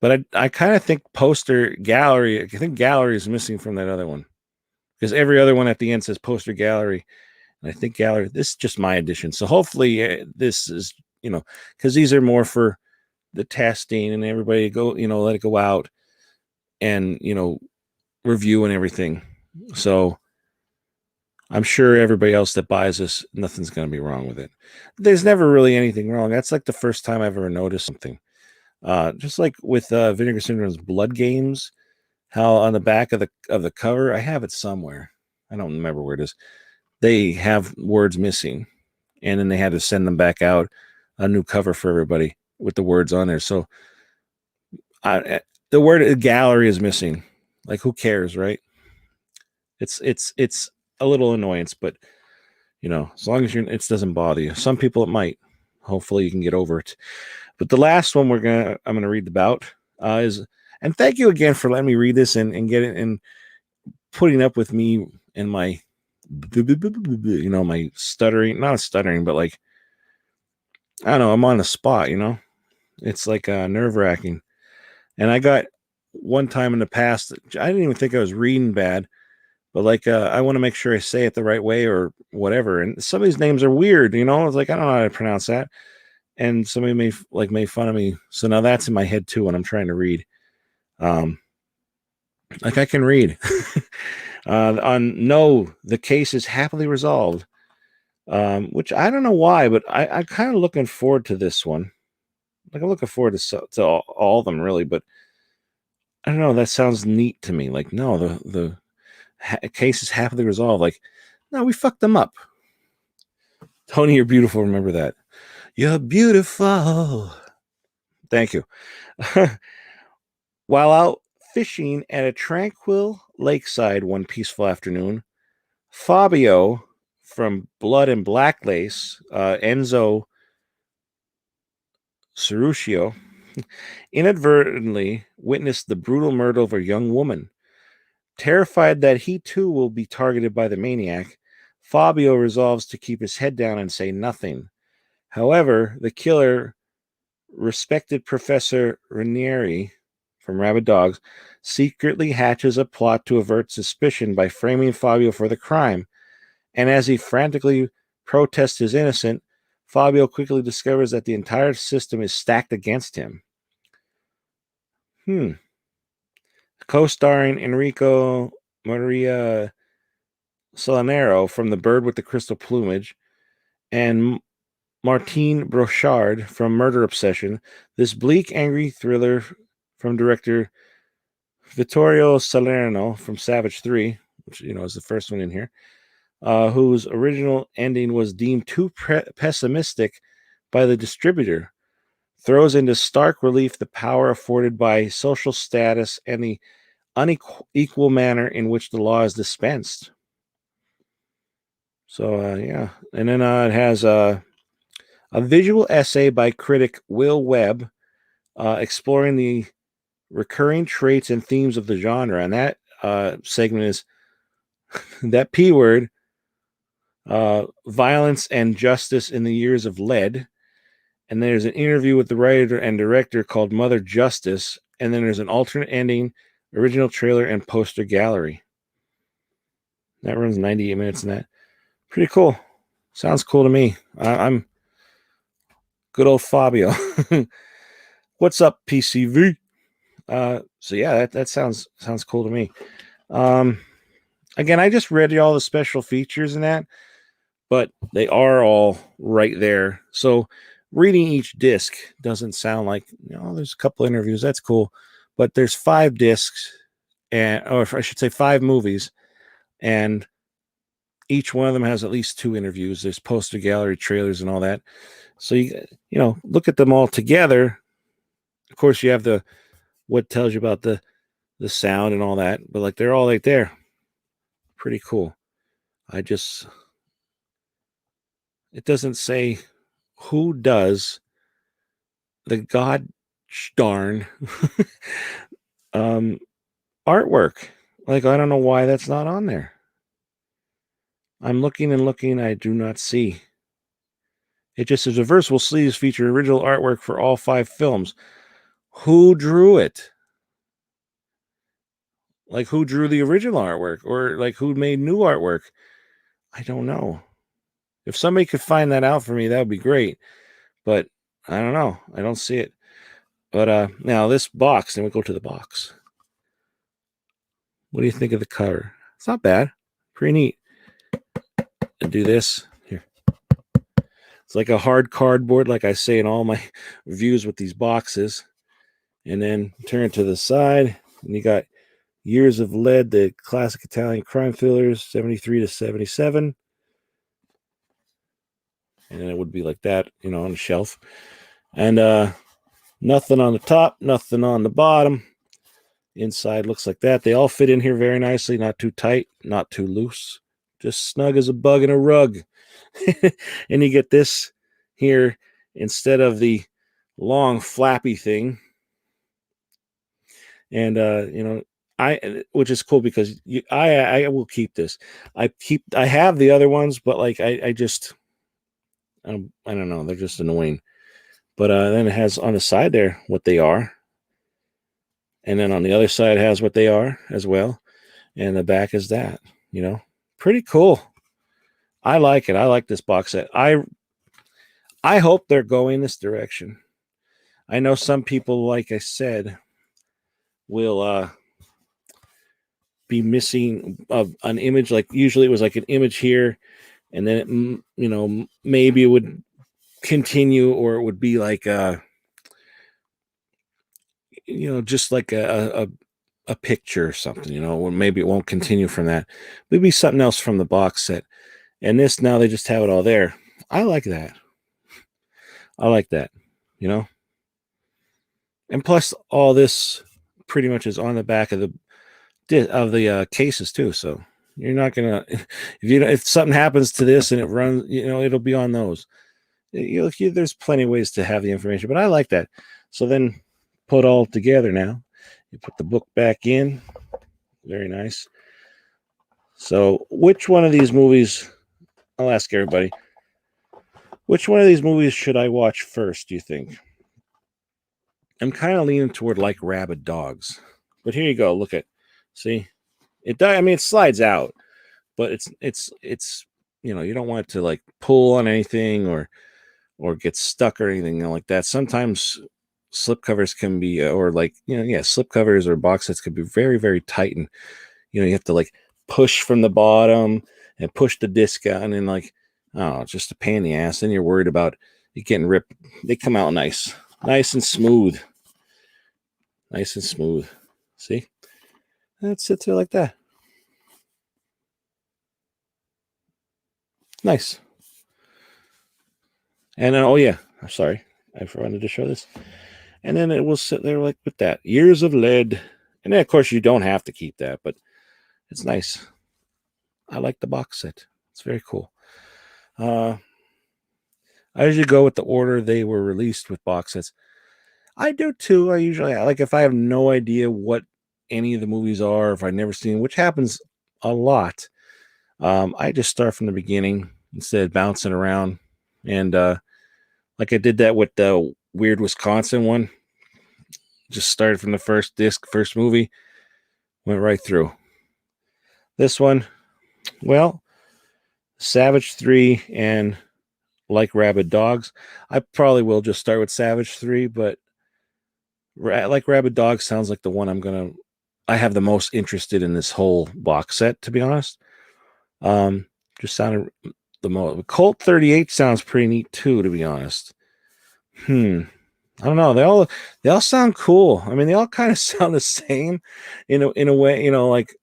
But I kind of think poster gallery. I think gallery is missing from that other one, because every other one at the end says poster gallery, and I think gallery. This is just my addition. So hopefully this is, because these are more for the testing and everybody go, let it go out and review and everything. So I'm sure everybody else that buys this, nothing's going to be wrong with it. There's never really anything wrong. That's like the first time I've ever noticed something. Just like with Vinegar Syndrome's Blood Games, how on the back of the cover, I have it somewhere. I don't remember where it is. They have words missing, and then they had to send them back out, a new cover for everybody with the words on there. So the word gallery is missing. Like, who cares, right? It's a little annoyance, but as long as it doesn't bother you. Some people it might. Hopefully you can get over it. But the last one I'm gonna read about is, and thank you again for letting me read this and get it and putting up with me and my my stuttering, not stuttering, but like, I don't know, I'm on the spot, it's like nerve wracking. And I got one time in the past, I didn't even think I was reading bad, but like, I want to make sure I say it the right way or whatever. And some of these names are weird, it's like, I don't know how to pronounce that. And somebody made fun of me. So now that's in my head too when I'm trying to read. Like I can read. On no, the case is happily resolved. Which I don't know why, but I'm kind of looking forward to this one. Like I'm looking forward to all of them really, but I don't know. That sounds neat to me. Like no, the case is happily resolved. Like no, we fucked them up. Tony, you're beautiful. Remember that. You're beautiful. Thank you. While out fishing at a tranquil lakeside one peaceful afternoon, Fabio from Blood and Black Lace, Enzo Cerruccio, inadvertently witnessed the brutal murder of a young woman. Terrified that he too will be targeted by the maniac, Fabio resolves to keep his head down and say nothing. However, the killer, respected Professor Ranieri from Rabid Dogs, secretly hatches a plot to avert suspicion by framing Fabio for the crime. And as he frantically protests his innocence, Fabio quickly discovers that the entire system is stacked against him. Co-starring Enrico Maria Solanero from The Bird with the Crystal Plumage and Martine Brochard from Murder Obsession, this bleak, angry thriller from director Vittorio Salerno from Savage 3, which, is the first one in here, whose original ending was deemed too pessimistic by the distributor, throws into stark relief the power afforded by social status and the unequal manner in which the law is dispensed. So, yeah. And then it has a visual essay by critic Will Webb exploring the recurring traits and themes of the genre. And that segment is that P word, violence and justice in the years of lead. And there's an interview with the writer and director called Mother Justice. And then there's an alternate ending, original trailer, and poster gallery. That runs 98 minutes in that. Pretty cool. Sounds cool to me. I'm good old Fabio. What's up, PCV? So yeah, that sounds cool to me. Again, I just read all the special features in that, but they are all right there. So reading each disc doesn't sound like, there's a couple interviews. That's cool. But there's 5 discs, or I should say 5 movies, and each one of them has at least 2 interviews. There's poster gallery, trailers, and all that. So you look at them all together. Of course, you have what tells you about the sound and all that, but like they're all right there. Pretty cool. It doesn't say who does the god darn artwork. Like, I don't know why that's not on there. I'm looking and looking. I do not see. It just says reversible sleeves feature original artwork for all 5 films. Who drew it? Like, who drew the original artwork? Or like who made new artwork? I don't know. If somebody could find that out for me, that would be great. But I don't know. I don't see it. But now this box, then we go to the box. What do you think of the cover? It's not bad. Pretty neat. And do this. Here. It's like a hard cardboard, like I say in all my reviews with these boxes. And then turn it to the side. And you got Years of Lead, the classic Italian crime thrillers, 73 to 77. And then it would be like that, on the shelf. And nothing on the top, nothing on the bottom. Inside looks like that. They all fit in here very nicely, not too tight, not too loose, just snug as a bug in a rug. And you get this here instead of the long flappy thing. And which is cool because I will keep this. I have the other ones, but like I just I don't know, they're just annoying. But then it has on the side there what they are. And then on the other side it has what they are as well. And the back is that, Pretty cool. I like it. I like this box set. I hope they're going this direction. I know some people, like I said, will be missing an image. Like usually it was like an image here, and then it, maybe it would continue, or it would be like just like a picture or something, or maybe it won't continue from that. Maybe something else from the box set. And this, now they just have it all there. I like that. I like that, And plus, all this pretty much is on the back of the cases too. So you're not gonna if something happens to this and it runs, it'll be on those. There's plenty of ways to have the information, but I like that. So then, put all together now. You put the book back in. Very nice. So, which one of these movies? I'll ask everybody. Which one of these movies should I watch first, do you think? I'm kind of leaning toward Like Rabid Dogs. But here you go. Look at, see? It slides out, but it's you don't want it to like pull on anything or get stuck or anything like that. Sometimes slip covers can be, or like, slip covers or box sets could be very, very tight. And, you have to like push from the bottom and push the disc out, and then like, oh, just a pain in the ass. Then you're worried about it getting ripped. They come out nice and smooth. Nice and smooth. See? That sits there like that. Nice. And then, oh yeah, I'm sorry, I wanted to show this. And then it will sit there like with that. Years of Lead. And then, of course, you don't have to keep that, but it's nice. I like the box set. It's very cool. I usually go with the order they were released with box sets. I do too. I usually, like, if I have no idea what any of the movies are, if I've never seen, which happens a lot, I just start from the beginning instead of bouncing around. And like I did that with the Weird Wisconsin one. Just started from the first disc, first movie, went right through. This one, well, Savage 3 and Like Rabid Dogs. I probably will just start with Savage 3, but Like Rabid Dogs sounds like the one I have the most interested in this whole box set, to be honest. Just sounded the most. Colt 38 sounds pretty neat too, to be honest. I don't know. They all sound cool. I mean, they all kind of sound the same in a way, like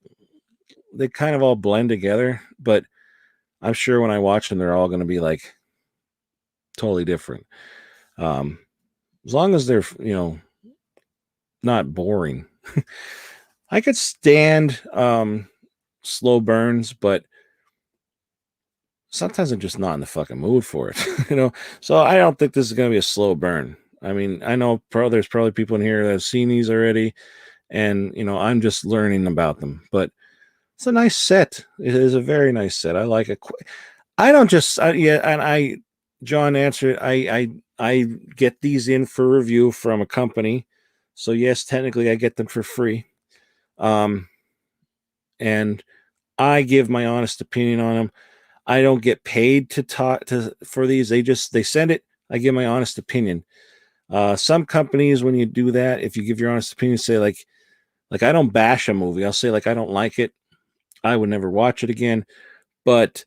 they kind of all blend together, but I'm sure when I watch them, they're all going to be like totally different. As long as they're, not boring. I could stand slow burns, but sometimes I'm just not in the fucking mood for it, So I don't think this is going to be a slow burn. I mean, I know there's probably people in here that have seen these already, and I'm just learning about them. But it's a nice set. It is a very nice set. I like it. I don't just and John answered. I get these in for review from a company, so yes, technically I get them for free. And I give my honest opinion on them. I don't get paid to talk for these. They send it. I give my honest opinion. Some companies, when you do that, if you give your honest opinion, say like I don't bash a movie. I'll say like I don't like it. I would never watch it again. But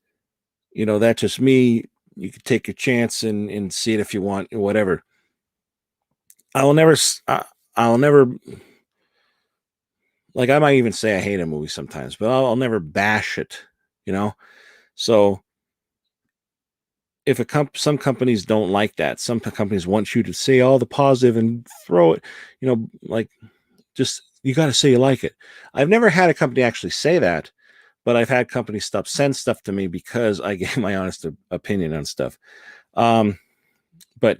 that's just me. You can take your chance and see it if you want, whatever. I'll never like, I might even say I hate a movie sometimes, but I'll never bash it, So if some companies don't like that, some companies want you to say all the positive and throw it, like just you got to say you like it. I've never had a company actually say that, but I've had companies send stuff to me because I gave my honest opinion on stuff. But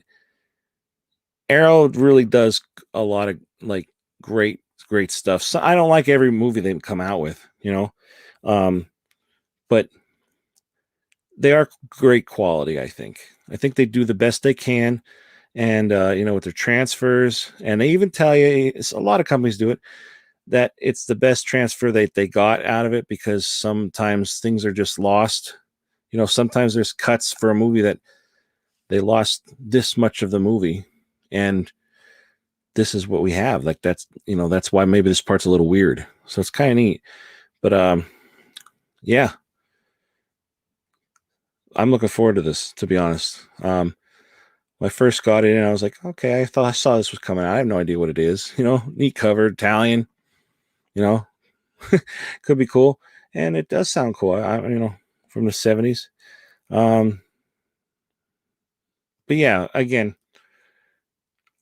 Arrow really does a lot of like great stuff. So I don't like every movie they come out with, but they are great quality. I think they do the best they can, and with their transfers, and they even tell you, a lot of companies do it, that it's the best transfer they got out of it, because sometimes things are just lost. Sometimes there's cuts for a movie that they lost this much of the movie, and this is what we have. Like, that's why maybe this part's a little weird. So it's kind of neat. But yeah, I'm looking forward to this, to be honest. When I first got it in, I was like, okay, I thought I saw this was coming out. I have no idea what it is. Neat cover, Italian, you know, could be cool. And it does sound cool. From the 70s. But yeah, again,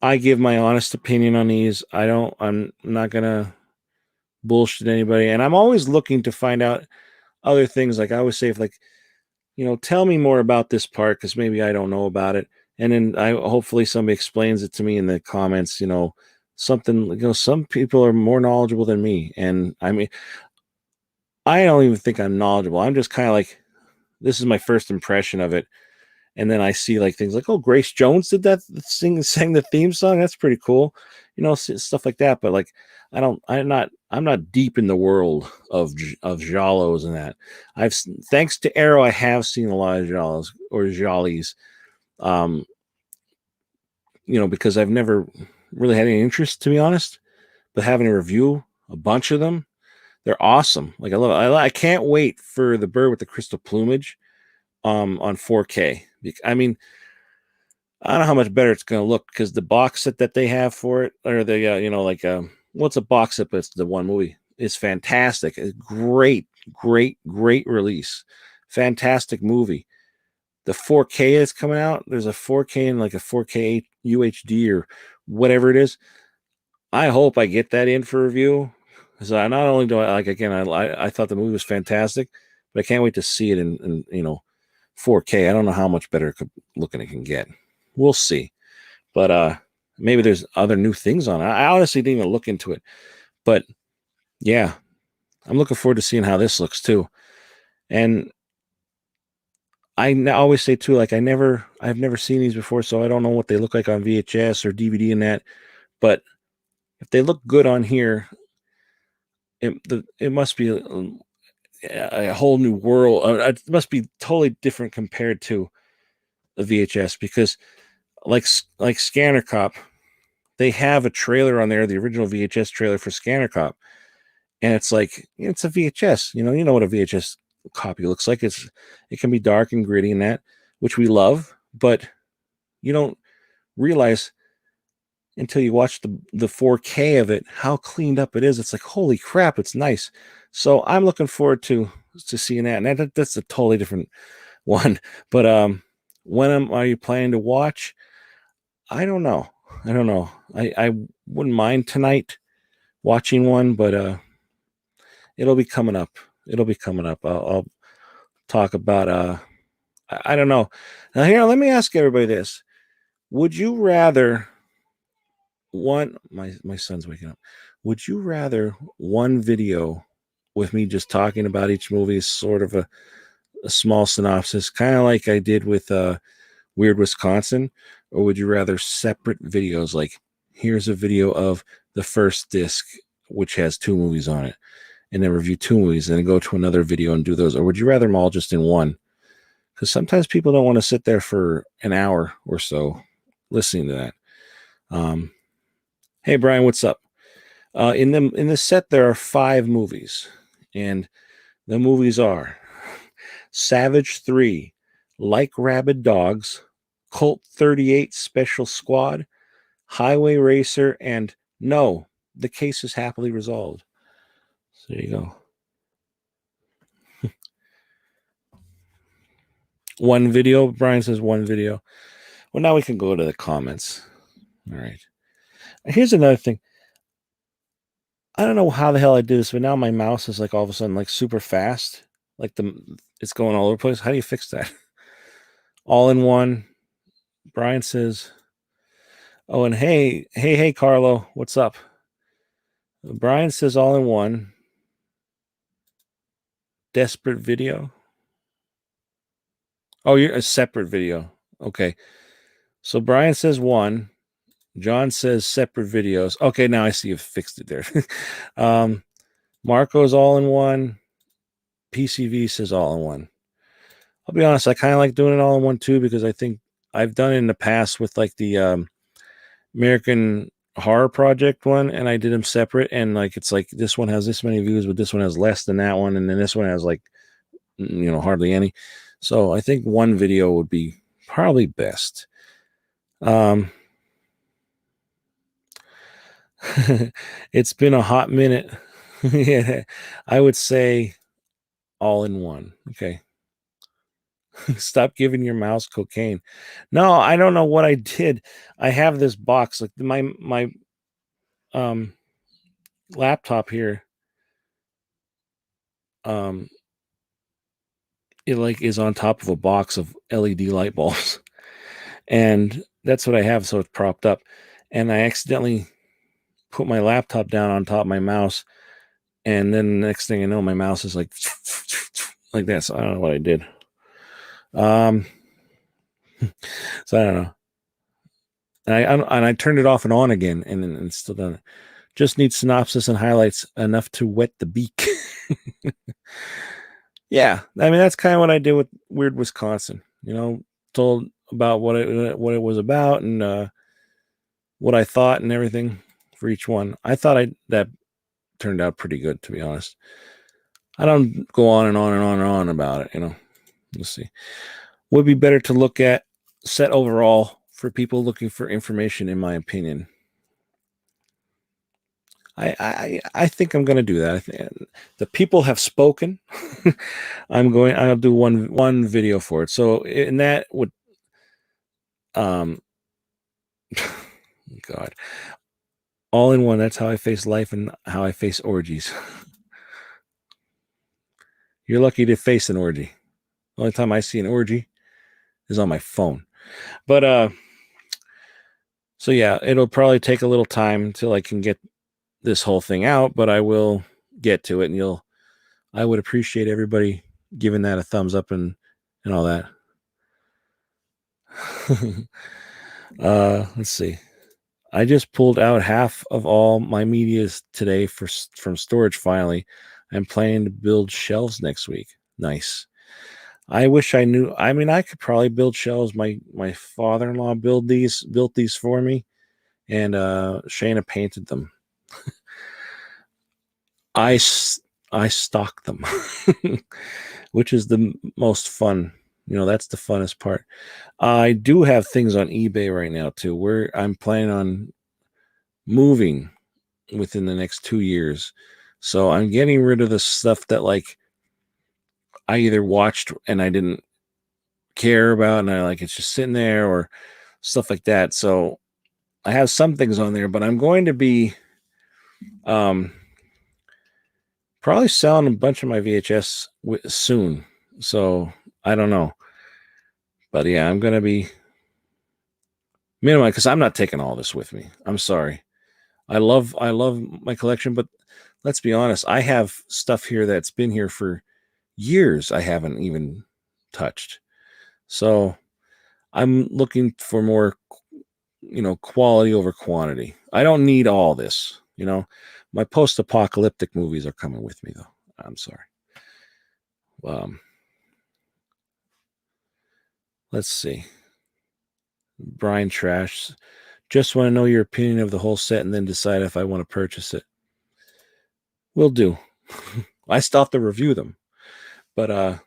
I give my honest opinion on these. I'm not going to bullshit anybody. And I'm always looking to find out other things. Like I always say, if tell me more about this part, because maybe I don't know about it. And then hopefully somebody explains it to me in the comments, something, some people are more knowledgeable than me. And I mean, I don't even think I'm knowledgeable. I'm just kind of like, this is my first impression of it. And then I see like things like, oh, Grace Jones did that, sang the theme song. That's pretty cool. Stuff like that. But like, I'm not deep in the world of giallos and that. Thanks to Arrow, I have seen a lot of giallos or giallis, because I've never really had any interest, to be honest. But having a review a bunch of them, they're awesome. Like I love it. I can't wait for The Bird with the Crystal Plumage on 4K. I mean, I don't know how much better it's going to look, because the box set that they have for it, or the what's a box set, but it's the one movie, is fantastic. It's great release, fantastic movie. The 4K is coming out. There's a 4K and like a 4K UHD or whatever it is. I hope I get that in for review. So not only do I like, again, I thought the movie was fantastic, but I can't wait to see it in 4K. I don't know how much better looking it can get. We'll see. But maybe there's other new things on it. I honestly didn't even look into it. But yeah, I'm looking forward to seeing how this looks too. And I always say too, like I've never seen these before, so I don't know what they look like on VHS or DVD and that. But if they look good on here, it must be a whole new world. It must be totally different compared to the VHS, because like Scanner Cop, they have a trailer on there, the original VHS trailer for Scanner Cop, and it's like, it's a VHS. You know what a VHS copy looks like. It can be dark and gritty and that, which we love, but you don't realize until you watch the 4K of it how cleaned up it is. It's like, holy crap, it's nice. So I'm looking forward to seeing that, and that's a totally different one. But when are you planning to watch? I don't know. I wouldn't mind tonight watching one, but it'll be coming up. I'll talk about I don't know. Now here, let me ask everybody this. Would you rather my son's waking up. Would you rather one video with me just talking about each movie, sort of a small synopsis, kind of like I did with Weird Wisconsin, or would you rather separate videos, like here's a video of the first disc, which has 2 movies on it, and then review 2 movies, and then go to another video and do those? Or would you rather them all just in one? Because sometimes people don't want to sit there for an hour or so listening to that. Hey Brian, what's up? In the set there are 5 movies, and the movies are Savage 3, Like Rabid Dogs, Colt 38 Special Squad, Highway Racer, and No, the Case is Happily Resolved. So there you go. One video. Brian says one video. Well, now we can go to the comments. All right. Here's another thing. I don't know how the hell I do this, but now my mouse is like all of a sudden like super fast. Like it's going all over the place. How do you fix that? All in one. Brian says, oh, and hey, Carlo, what's up? Brian says all in one. Desperate video. Oh, you're a separate video. Okay. So Brian says one. John says separate videos. Okay, now I see you've fixed it there. Marco's all in one. PCV says all in one. I'll be honest, I kind of like doing it all in one too, because I think I've done it in the past with like the American Horror Project one, and I did them separate, and like it's like this one has this many views, but this one has less than that one, and then this one has like hardly any. So I think one video would be probably best. It's been a hot minute. Yeah, I would say all in one. Okay. Stop giving your mouse cocaine. No, I don't know what I did. I have this box, like my laptop here. It like is on top of a box of LED light bulbs. And that's what I have, so it's propped up. And I accidentally put my laptop down on top of my mouse, and then the next thing I know, my mouse is like like that. So I don't know what I did. So I don't know. And I turned it off and on again, and it's still done it. Just need synopsis and highlights enough to wet the beak. Yeah, I mean that's kind of what I did with Weird Wisconsin. Told about what it was about, and what I thought and everything for each one. I thought that turned out pretty good, to be honest. I don't go on and on and on and on about it. Let's see. Would be better to look at set overall for people looking for information, in my opinion. I think I'm going to do that. The people have spoken. I'll do one video for it. So in that would, God, all in one. That's how I face life and how I face orgies. You're lucky to face an orgy. The only time I see an orgy is on my phone. But so yeah, it'll probably take a little time until I can get this whole thing out, but I will get to it, and I would appreciate everybody giving that a thumbs up and all that. Let's see. I just pulled out half of all my medias today from storage finally. I'm planning to build shelves next week. Nice. I wish I knew. I mean, I could probably build shelves. My father-in-law built these for me, and Shayna painted them. I stock them, which is the most fun. That's the funnest part. I do have things on eBay right now too, where I'm planning on moving within the next 2 years. So I'm getting rid of the stuff that like I either watched and I didn't care about, and it's just sitting there, or stuff like that. So I have some things on there, but I'm going to be probably selling a bunch of my VHS soon. So I don't know. But yeah, I'm going to be minimized because I'm not taking all this with me. I'm sorry. I love my collection, but let's be honest. I have stuff here that's been here for years I haven't even touched. So I'm looking for more, quality over quantity. I don't need all this. My post-apocalyptic movies are coming with me, though. I'm sorry. Let's see. Brian Trash. Just want to know your opinion of the whole set and then decide if I want to purchase it. Will do. I still have to review them. But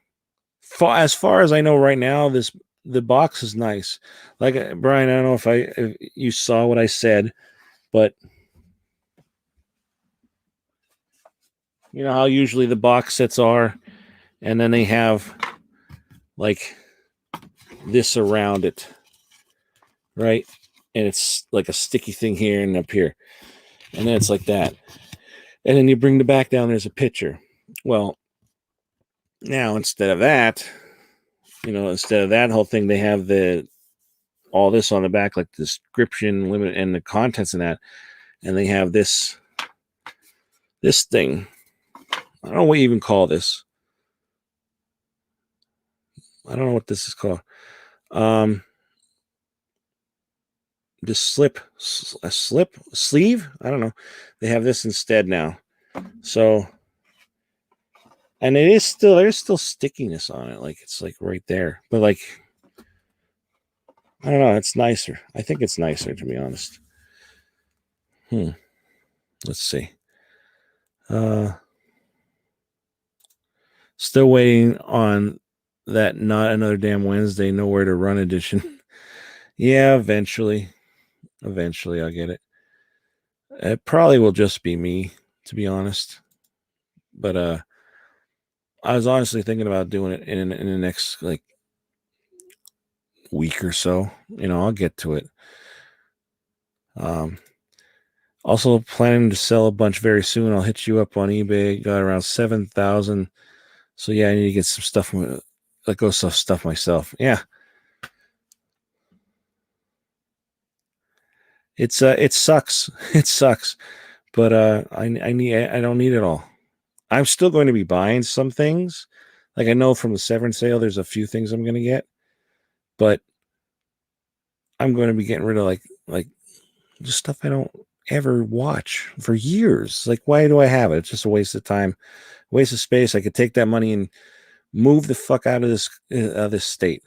as far as I know right now, the box is nice. Like, Brian, I don't know if you saw what I said, but you know how usually the box sets are, and then they have like this around it, right? And it's like a sticky thing here and up here, and then it's like that. And then you bring the back down, there's a picture. Well, now instead of that, instead of that whole thing, they have all this on the back, like the description, limit, and the contents of that. And they have this thing. I don't know what you even call this. I don't know what this is called. Just sleeve. I don't know. They have this instead now. So, and there's still stickiness on it. Like it's like right there, but like, I don't know. It's nicer. I think it's nicer, to be honest. Let's see. Still waiting on that Not Another Damn Wednesday, Nowhere to Run edition. Yeah, eventually I'll get it. It probably will just be me, to be honest. But I was honestly thinking about doing it in the next like week or so. I'll get to it. Also planning to sell a bunch very soon. I'll hit you up on eBay. Got around 7,000. So yeah, I need to get some stuff. Let go some stuff myself. Yeah. It sucks. It sucks. But I don't need it all. I'm still going to be buying some things. Like I know from the severance sale, there's a few things I'm going to get, but I'm going to be getting rid of like just stuff I don't ever watch for years. Like, why do I have it? It's just a waste of time, waste of space. I could take that money and move the fuck out of this state.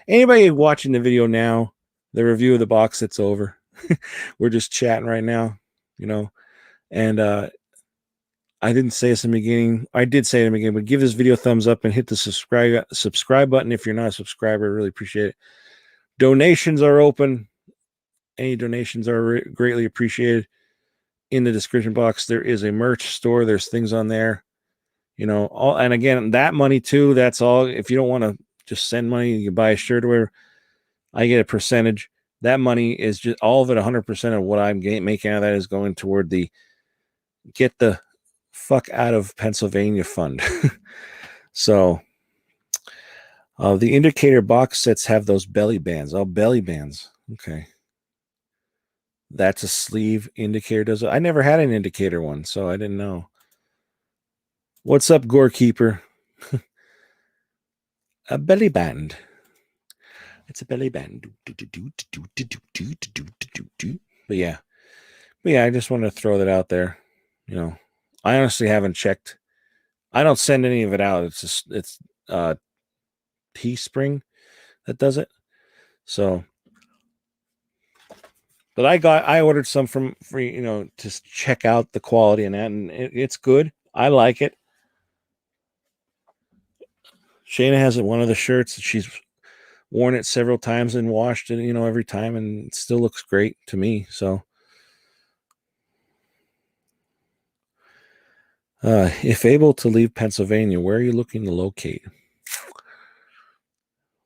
Anybody watching the video now, the review of the box set's over. We're just chatting right now, and I didn't say this in the beginning. I did say it in the beginning, but give this video a thumbs up and hit the subscribe button if you're not a subscriber. I really appreciate it. Donations are open. Any donations are greatly appreciated. In the description box, there is a merch store. There's things on there. And again, that money too, that's all. If you don't want to just send money, you buy a shirt or whatever, I get a percentage. That money is just all of it, 100% of what I'm making out of that is going toward the Get the Fuck Out of Pennsylvania fund. So the indicator box sets have those belly bands. Oh, belly bands. Okay. That's a sleeve indicator. Does it? I never had an indicator one, so I didn't know. What's up, Gorekeeper? A belly band. It's a belly band. But yeah, I just want to throw that out there. I honestly haven't checked. I don't send any of it out. It's Teespring that does it. So, but I ordered some for to check out the quality and that, and it's good. I like it. Shayna has one of the shirts. She's worn it several times and washed it, every time, and it still looks great to me. So, if able to leave Pennsylvania, where are you looking to locate?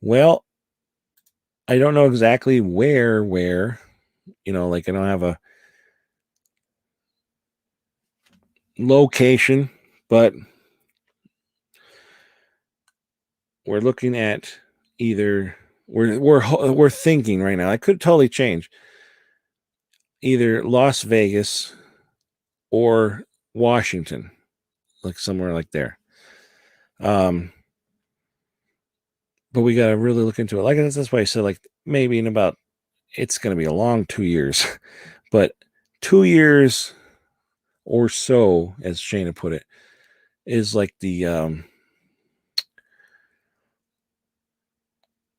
Well, I don't know exactly where, like I don't have a location, but we're looking at either we're thinking right now. I could totally change. Either Las Vegas or Washington, like somewhere like there. But we got to really look into it. Like that's why I said, like, maybe in about, it's going to be a long 2 years, but 2 years or so, as Shayna put it, is like the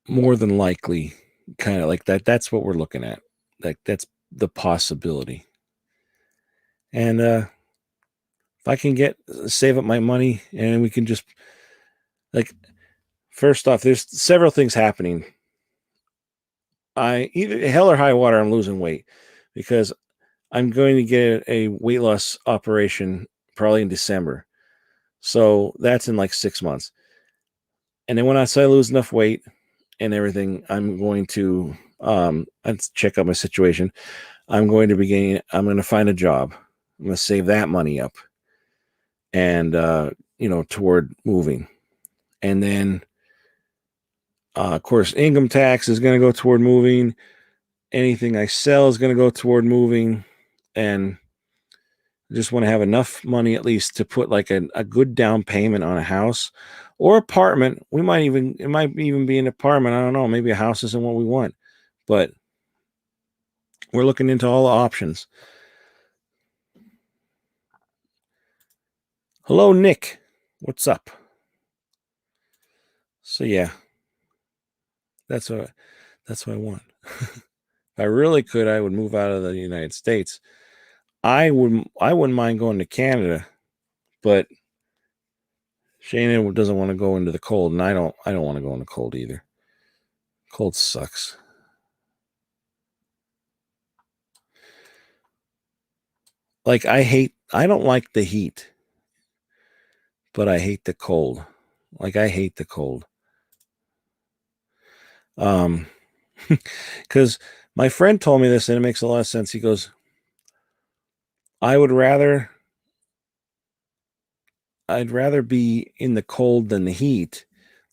more than likely kind of like that. That's what we're looking at. Like that's the possibility. And if I can save up my money and we can just like, first off, there's several things happening. Either hell or high water, I'm losing weight because I'm going to get a weight loss operation probably in December. So that's in like 6 months. And then when I lose enough weight and everything, I'm going to check out my situation. I'm going to find a job. I'm going to save that money up and, toward moving. And then, of course, income tax is going to go toward moving. Anything I sell is going to go toward moving. And I just want to have enough money at least to put like a good down payment on a house or apartment. It might even be an apartment. I don't know. Maybe a house isn't what we want, but we're looking into all the options. Hello, Nick. What's up? So yeah, that's what I want. If I really could, I would move out of the United States. I wouldn't mind going to Canada, but Shane doesn't want to go into the cold, and I don't want to go in the cold either. Cold sucks. Like I don't like the heat, but I hate the cold. Like I hate the cold. Because my friend told me this, and it makes a lot of sense. He goes, I'd rather be in the cold than the heat.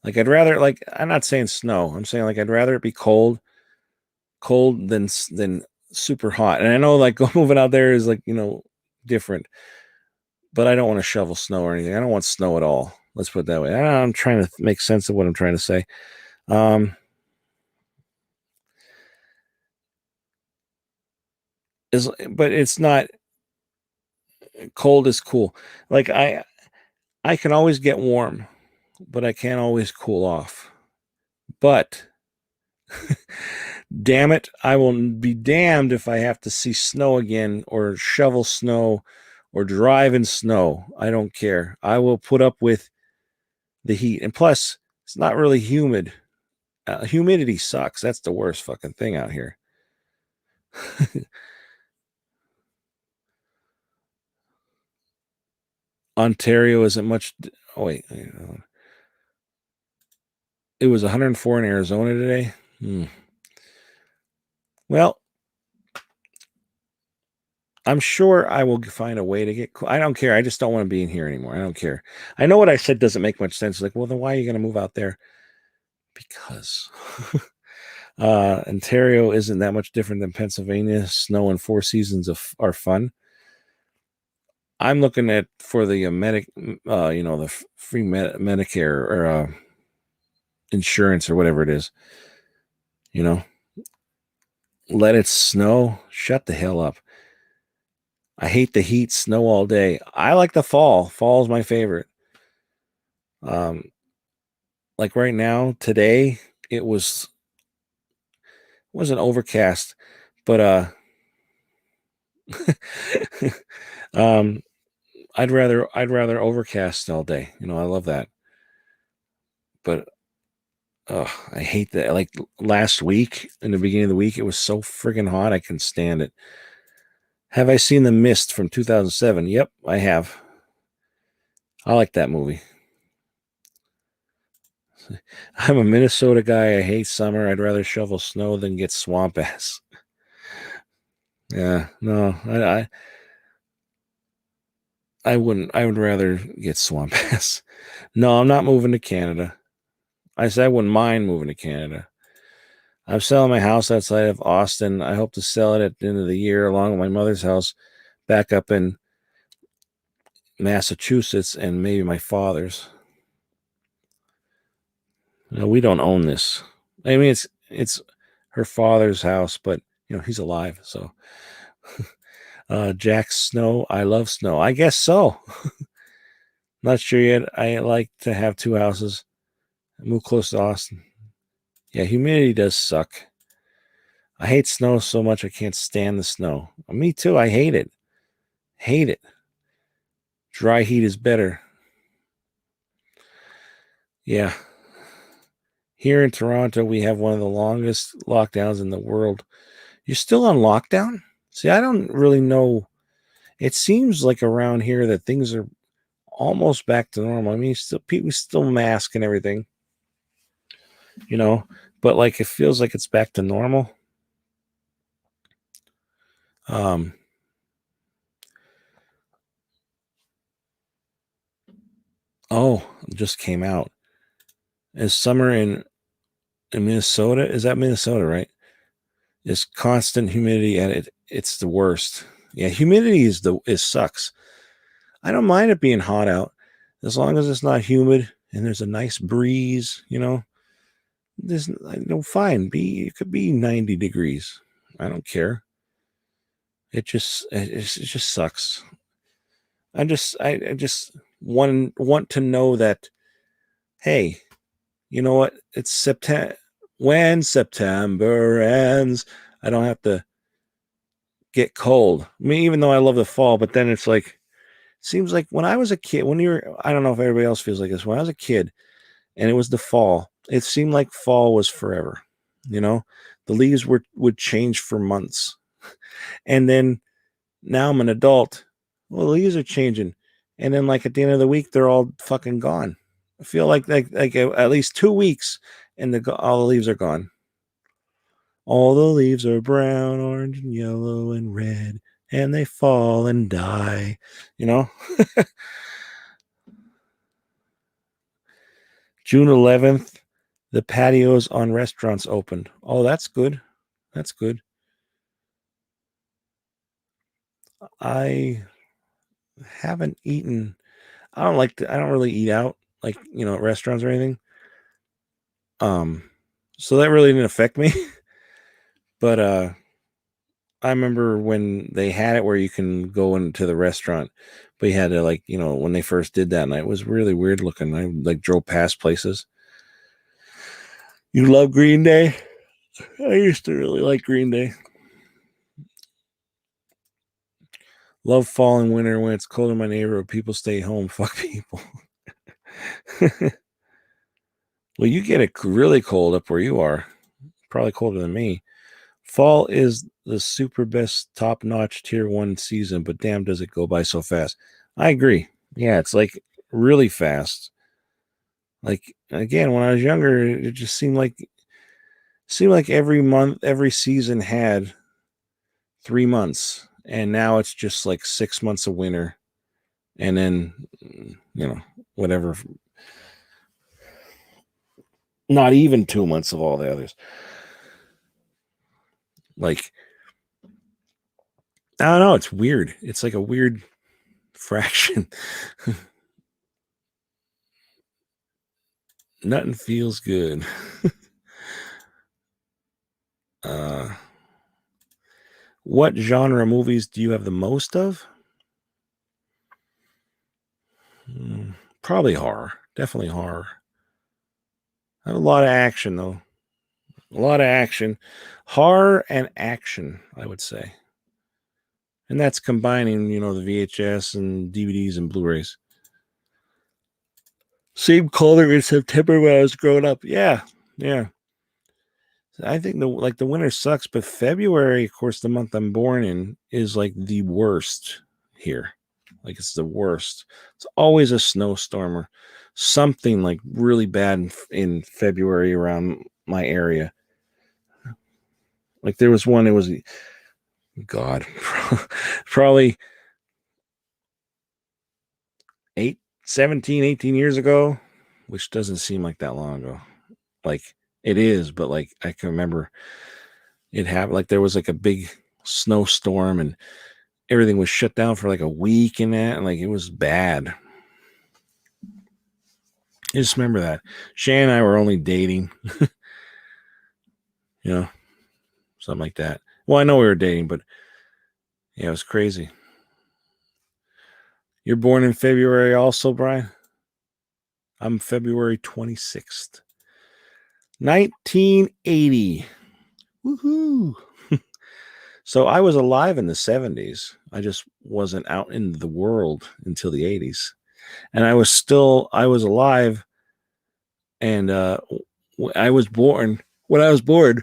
Like I'm not saying snow. I'm saying like I'd rather it be cold than super hot. And I know like moving out there is like, different, but I don't want to shovel snow or anything. I don't want snow at all. Let's put it that way. I'm trying to make sense of what I'm trying to say. But it's not cold is cool. Like I can always get warm, but I can't always cool off. But damn it, I will be damned if I have to see snow again or shovel snow or drive in snow. I don't care. I will put up with the heat. And plus, it's not really humid. Humidity sucks. That's the worst fucking thing out here. Ontario isn't much. Oh, wait. It was 104 in Arizona today. Well, I'm sure I will find a way to get cool. I don't care. I just don't want to be in here anymore. I don't care. I know what I said doesn't make much sense. Like, well, then why are you going to move out there? Because Ontario isn't that much different than Pennsylvania. Snow and 4 seasons are fun. I'm looking at for the the free Medicare or insurance or whatever it is. Let it snow. Shut the hell up. I hate the heat, snow all day. I like the fall. Fall is my favorite. Like right now, today, it wasn't overcast, but I'd rather overcast all day. I love that. But I hate that. Like last week, in the beginning of the week, it was so friggin' hot. I can stand it. Have I seen The Mist from 2007? Yep, I have. I like that movie. I'm a Minnesota guy. I hate summer. I'd rather shovel snow than get swamp ass. Yeah, no, I wouldn't. I would rather get swamp ass. No, I'm not moving to Canada. I said I wouldn't mind moving to Canada. I'm selling my house outside of Austin. I hope to sell it at the end of the year, along with my mother's house back up in Massachusetts and maybe my father's. No, we don't own this. I mean, it's her father's house, but he's alive. So, Jack Snow, I love snow. I guess so. Not sure yet. I like to have two houses. Move close to Austin. Yeah, humidity does suck. I hate snow so much I can't stand the snow. Me too. I hate it. Hate it. Dry heat is better. Yeah. Here in Toronto, we have one of the longest lockdowns in the world. You're still on lockdown? See, I don't really know. It seems like around here that things are almost back to normal. I mean, people still mask and everything, but like it feels like it's back to normal. just came out. Is summer in Minnesota? Is that Minnesota, right? Is constant humidity at it. It's the worst. Yeah, humidity is sucks. I don't mind it being hot out as long as it's not humid and there's a nice breeze, you know. There's fine. It could be 90 degrees. I don't care. It just sucks. I just want to know that, hey, you know what? It's September. When September ends, I don't have to get cold. I mean, even though I love the fall, but then it's like, seems like when I was a kid, I don't know if everybody else feels like this. When I was a kid and it was the fall, it seemed like fall was forever. You know, the leaves would change for months. And then now I'm an adult. Well, the leaves are changing. And then like at the end of the week, they're all fucking gone. I feel like at least 2 weeks and all the leaves are gone. All the leaves are brown, orange, and yellow, and red, and they fall and die. You know? June 11th, the patios on restaurants opened. Oh, that's good. That's good. I haven't eaten. I don't really eat out like, you know, at restaurants or anything. So that really didn't affect me. But I remember when they had it where you can go into the restaurant, but you had to, like, you know, when they first did that, and it was really weird looking. I like drove past places. You love Green Day? I used to really like Green Day. Love fall and winter when it's cold in my neighborhood. People stay home. Fuck people. Well, you get it really cold up where you are. Probably colder than me. Fall is the super best, top notch tier 1 season, but damn, does it go by so fast. I agree. Yeah, it's like really fast. Like, again, when I was younger, it just seemed like every month, every season had 3 months, and now it's just like 6 months of winter, and then, you know, whatever, not even 2 months of all the others. Like, I don't know, it's weird. It's like a weird fraction. Nothing feels good. What genre movies do you have the most of? Probably horror. Definitely horror. I have a lot of action, though. A lot of action. Horror and action, I would say. And that's combining, you know, the VHS and DVDs and Blu-rays. Same color in September when I was growing up. Yeah. Yeah. I think the winter sucks, but February, of course, the month I'm born in, is like the worst here. Like, it's the worst. It's always a snowstorm or something like really bad in February around my area. Like, there was one, it was, God, probably 18 years ago, which doesn't seem like that long ago. Like, it is, but like, I can remember it happened. Like, there was like a big snowstorm and everything was shut down for like a week and that, and like, it was bad. I just remember that. Shan and I were only dating, you know, something like that. Well, I know we were dating, but yeah, it was crazy. You're born in February also, Brian? I'm February 26th. 1980. Woohoo. So I was alive in the 70s. I just wasn't out in the world until the 80s. And I was alive, and I was born. When I was born,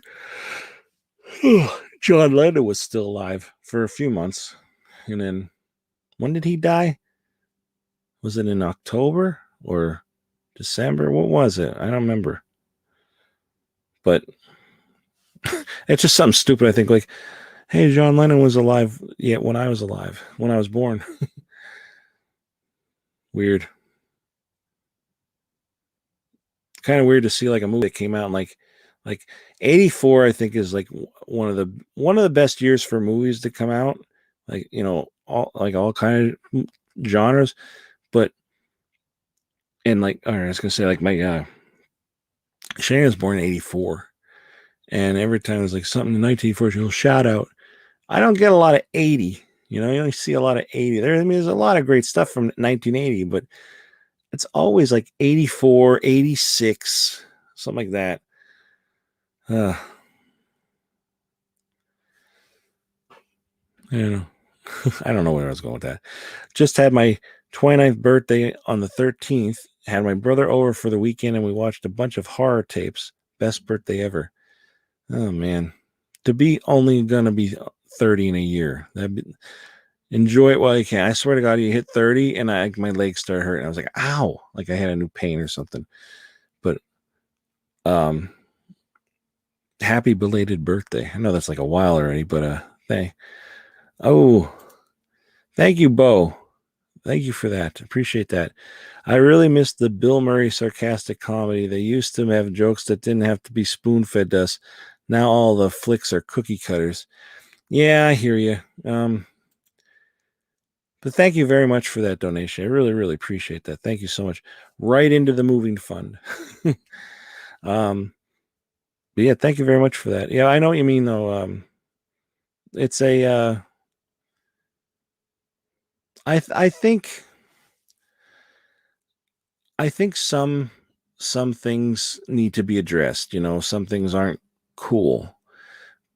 John Lennon was still alive for a few months. And then, when did he die? Was it in October or December? What was it? I don't remember. But it's just something stupid. I think, like, hey, John Lennon was alive yet when I was alive, when I was born. Weird. kind of weird to see like a movie that came out in like 84, I think is like one of the best years for movies to come out. Like, all kind of genres. But and like, all right, I was gonna say like my Shane was born in 84. And every time it's like something in 1984, she'll shout out. I don't get a lot of 80. You only see a lot of 80. There's a lot of great stuff from 1980, but it's always like 84, 86, something like that. Uh, I don't know. I don't know where I was going with that. Just had my 29th birthday on the 13th. Had my brother over for the weekend, and we watched a bunch of horror tapes. Best birthday ever. Oh, man. To be only going to be 30 in a year. Enjoy it while you can. I swear to God, you hit 30 and my legs started hurting. I was like, ow, like I had a new pain or something. But um, happy belated birthday. I know that's like a while already, but oh, thank you, Bo. Thank you for that. Appreciate that. I really missed the Bill Murray sarcastic comedy. They used to have jokes that didn't have to be spoon fed to us. Now all the flicks are cookie cutters. Yeah, I hear you. But thank you very much for that donation. I really, really appreciate that. Thank you so much. Right into the moving fund. But yeah, thank you very much for that. Yeah, I know what you mean though. It's a I think some things need to be addressed. Some things aren't cool,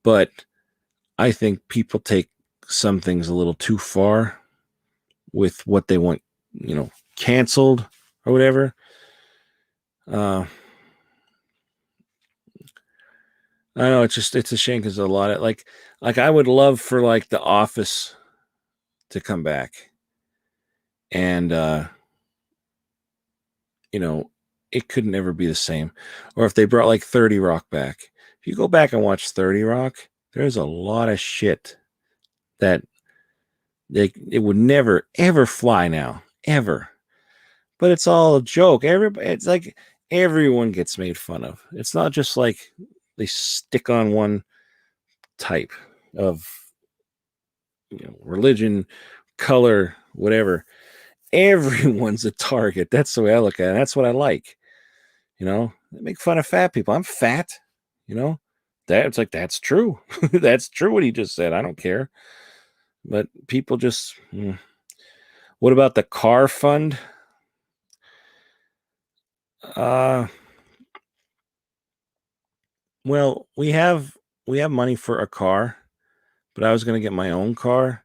but I think people take some things a little too far with what they want, canceled or whatever. I know it's a shame because a lot of like I would love for like The Office to come back, and it could never be the same. Or if they brought like 30 Rock back. If you go back and watch 30 Rock, there's a lot of shit that it would never ever fly now. Ever. But it's all a joke. It's like everyone gets made fun of. It's not just like they stick on one type of religion, color, whatever. Everyone's a target. That's the way I look at it. That's what I like. They make fun of fat people. I'm fat. It's like that's true. That's true what he just said. I don't care. But people just what about the car fund? Uh well, we have money for a car, but I was going to get my own car,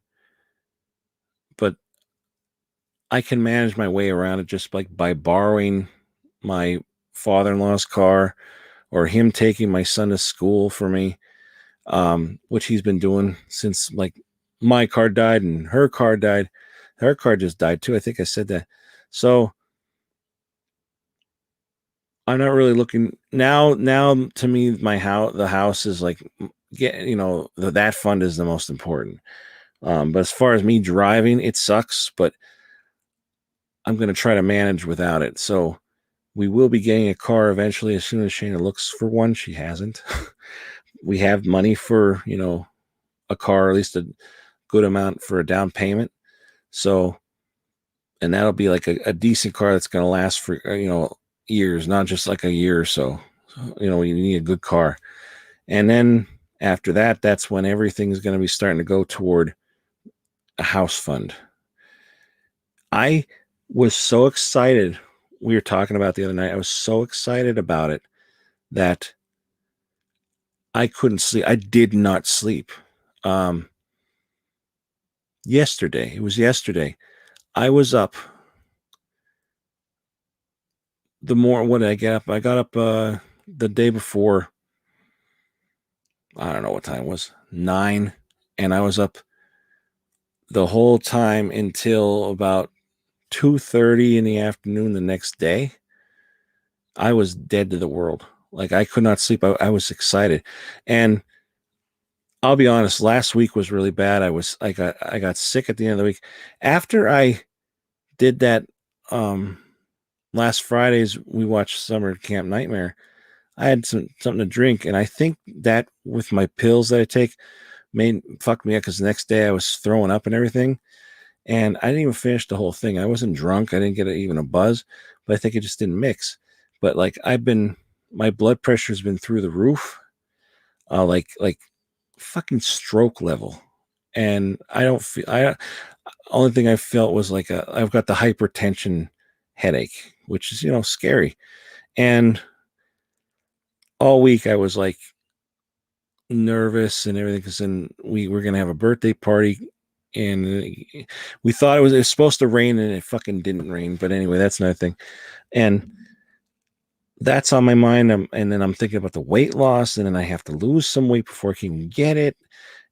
but I can manage my way around it just like by borrowing my father-in-law's car or him taking my son to school for me, which he's been doing since like my car died and her car died. Her car just died too. I think I said that. So I'm not really looking now. Now to me, the house is like that fund is the most important. But as far as me driving, it sucks, but I'm going to try to manage without it. So we will be getting a car eventually as soon as Shayna looks for one. She hasn't. We have money for, a car, or at least a good amount for a down payment. So, and that'll be like a decent car that's going to last for, years, not just like a year or so. You need a good car. And then after that, that's when everything's going to be starting to go toward a house fund. I was so excited. We were talking about the other night. I was so excited about it that I couldn't sleep. I did not sleep. Yesterday, it was yesterday. I was up when did I get up? I got up the day before. I don't know what time it was, 9, and I was up the whole time until about 2:30 in the afternoon the next day. I was dead to the world. Like I could not sleep. I was excited. And I'll be honest, last week was really bad. I got sick at the end of the week. After I did that last Fridays we watched Summer Camp Nightmare. I had something to drink, and I think that with my pills that I take made fucked me up because the next day I was throwing up and everything, and I didn't even finish the whole thing. I wasn't drunk. I didn't get even a buzz, but I think it just didn't mix. But like my blood pressure's been through the roof, like fucking stroke level, and I don't feel I only thing I felt was like I've got the hypertension headache, which is scary. And all week I was like nervous and everything because then we were gonna have a birthday party, and we thought it was supposed to rain, and it fucking didn't rain. But anyway, that's another thing, and that's on my mind. And then I'm thinking about the weight loss, and then I have to lose some weight before I can get it,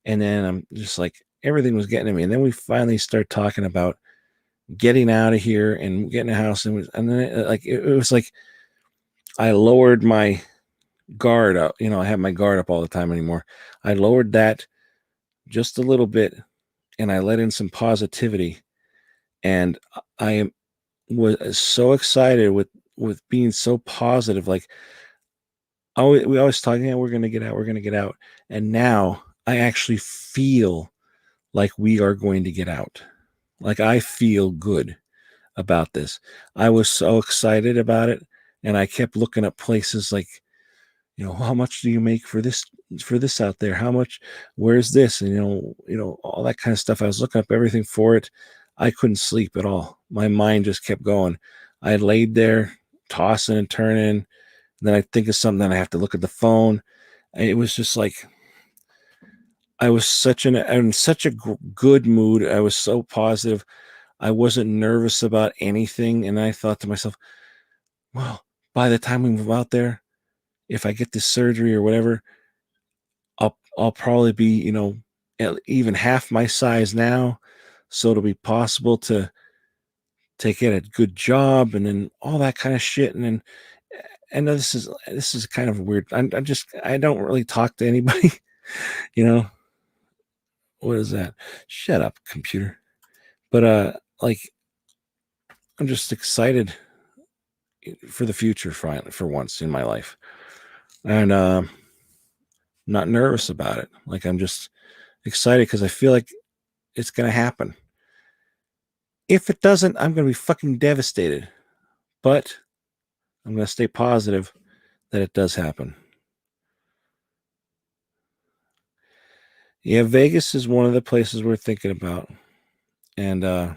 and then I'm just like everything was getting to me, and then we finally start talking about getting out of here and getting a house, and then it was like I lowered my guard up. I have my guard up all the time anymore. I lowered that just a little bit, and I let in some positivity, and I was so excited with being so positive. Like we always talk, yeah, we're gonna get out, we're gonna get out, and now I actually feel like we are going to get out. Like I feel good about this. I was so excited about it, and I kept looking up places like, how much do you make for this out there? How much? Where's this? And all that kind of stuff. I was looking up everything for it. I couldn't sleep at all. My mind just kept going. I laid there, tossing and turning. And then I think of something, and I have to look at the phone. It was just like I was in such a good mood. I was so positive. I wasn't nervous about anything, and I thought to myself, well, by the time we move out there, if I get this surgery or whatever, I'll probably be, even half my size now. So it'll be possible to get a good job, and then all that kind of shit. And then I know this is kind of weird. I don't really talk to anybody, you know. What is that? Shut up, computer. But like I'm just excited for the future finally for once in my life. And not nervous about it. Like I'm just excited because I feel like it's gonna happen. If it doesn't, I'm gonna be fucking devastated. But I'm gonna stay positive that it does happen. Yeah, Vegas is one of the places we're thinking about. And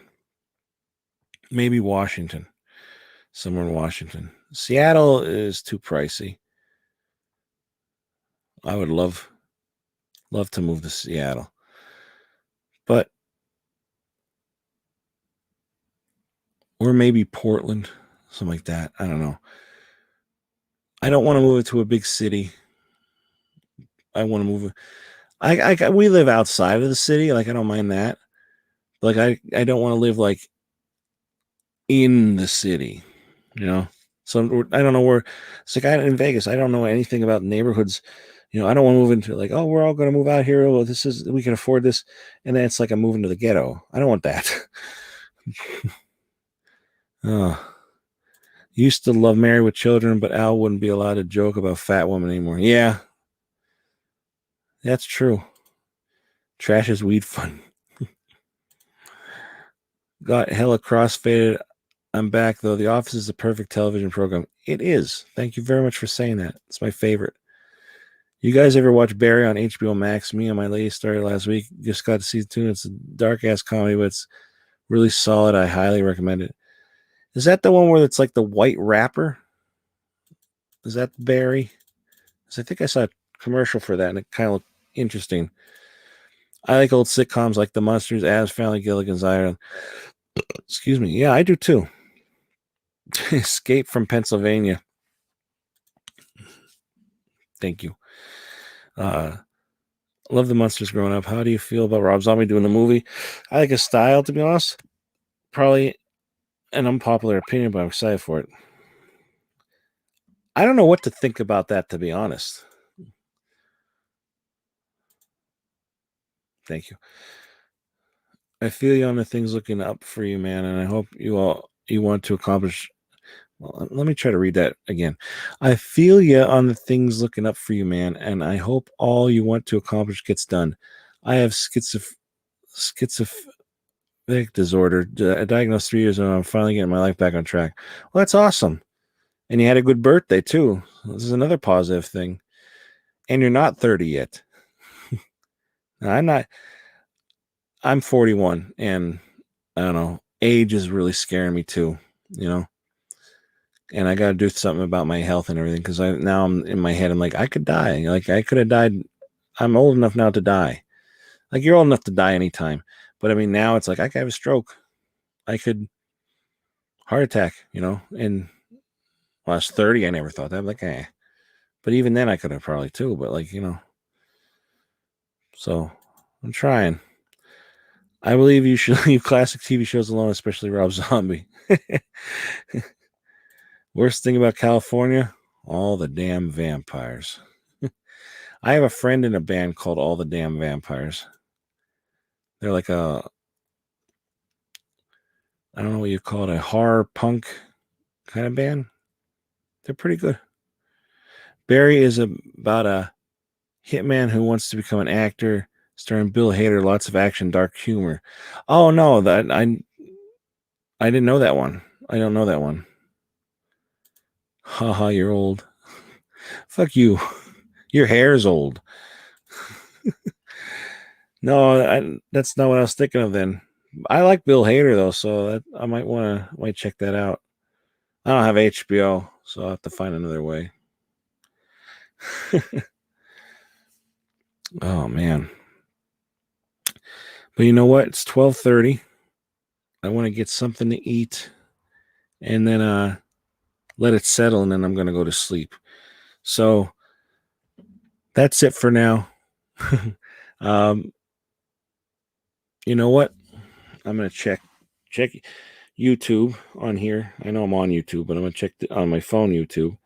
maybe Washington. Somewhere in Washington. Seattle is too pricey. I would love to move to Seattle. But or maybe Portland, something like that. I don't know. I don't want to move it to a big city. I want to move it. We live outside of the city. Like I don't mind that. Like I don't want to live like in the city, you know. So I don't know where. It's like in Vegas. I don't know anything about neighborhoods. I don't want to move into like, oh, we're all going to move out here. Well, we can afford this, and then it's like I'm moving to the ghetto. I don't want that. Oh, used to love Married with Children, but Al wouldn't be allowed to joke about fat women anymore. Yeah, that's true. Trash is weed fun. Got hella crossfaded. I'm back though. The Office is the perfect television program. It is. Thank you very much for saying that. It's my favorite. You guys ever watch Barry on HBO Max? Me and my lady started last week. Just got to season 2. It's a dark ass comedy, but it's really solid. I highly recommend it. Is that the one where it's like the white rapper? Is that Barry? Because I think I saw a commercial for that, and it kind of looked interesting. I like old sitcoms like The Munsters, Addams Family, Gilligan's Island. Excuse me. Yeah, I do too. Escape from Pennsylvania. Thank you. Love the Munsters growing up. How do you feel about Rob Zombie doing the movie? I like his style, to be honest. Probably an unpopular opinion, but I'm excited for it. I don't know what to think about that, to be honest. Thank you. I feel you on the things looking up for you, man, and I hope you want to accomplish Well, let me try to read that again. I feel you on the things looking up for you, man, and I hope all you want to accomplish gets done. I have schizophrenic disorder, diagnosed 3 years ago. I'm finally getting my life back on track. Well, that's awesome. And you had a good birthday, too. This is another positive thing. And you're not 30 yet. Now, I'm 41, and I don't know, age is really scaring me, too, you know? And I got to do something about my health and everything, because now I'm in my head, I'm like, I could die. Like, I could have died. I'm old enough now to die. Like, you're old enough to die anytime. But I mean, now it's like, I could have a stroke. I could heart attack, And when I was 30, I never thought that. I'm like, eh. But even then, I could have probably too. But like, so I'm trying. I believe you should leave classic TV shows alone, especially Rob Zombie. Worst thing about California, all the damn vampires. I have a friend in a band called All the Damn Vampires. They're like I don't know what you call it, a horror punk kind of band. They're pretty good. Barry is about a hitman who wants to become an actor, starring Bill Hader, lots of action, dark humor. Oh no, that I didn't know that one. I don't know that one. Haha, you're old. Fuck you. Your hair's old. No, that's not what I was thinking of then. I like Bill Hader though, so I might check that out. I don't have HBO, so I'll have to find another way. Oh man. But you know what? It's 12:30. I want to get something to eat and then let it settle, and then I'm gonna go to sleep. So that's it for now. You know what? I'm gonna check YouTube on here. I know I'm on YouTube, but I'm gonna check on my phone YouTube,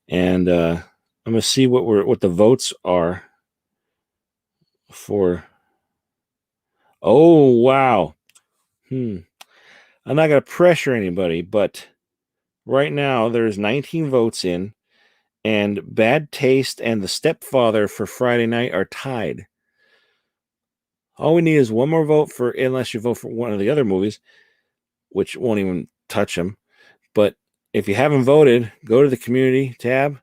and I'm gonna see what the votes are for. Oh wow. I'm not gonna pressure anybody, but right now there's 19 votes in, and Bad Taste and The Stepfather for Friday night are tied. All we need is one more vote unless you vote for one of the other movies, which won't even touch them. But if you haven't voted, go to the community tab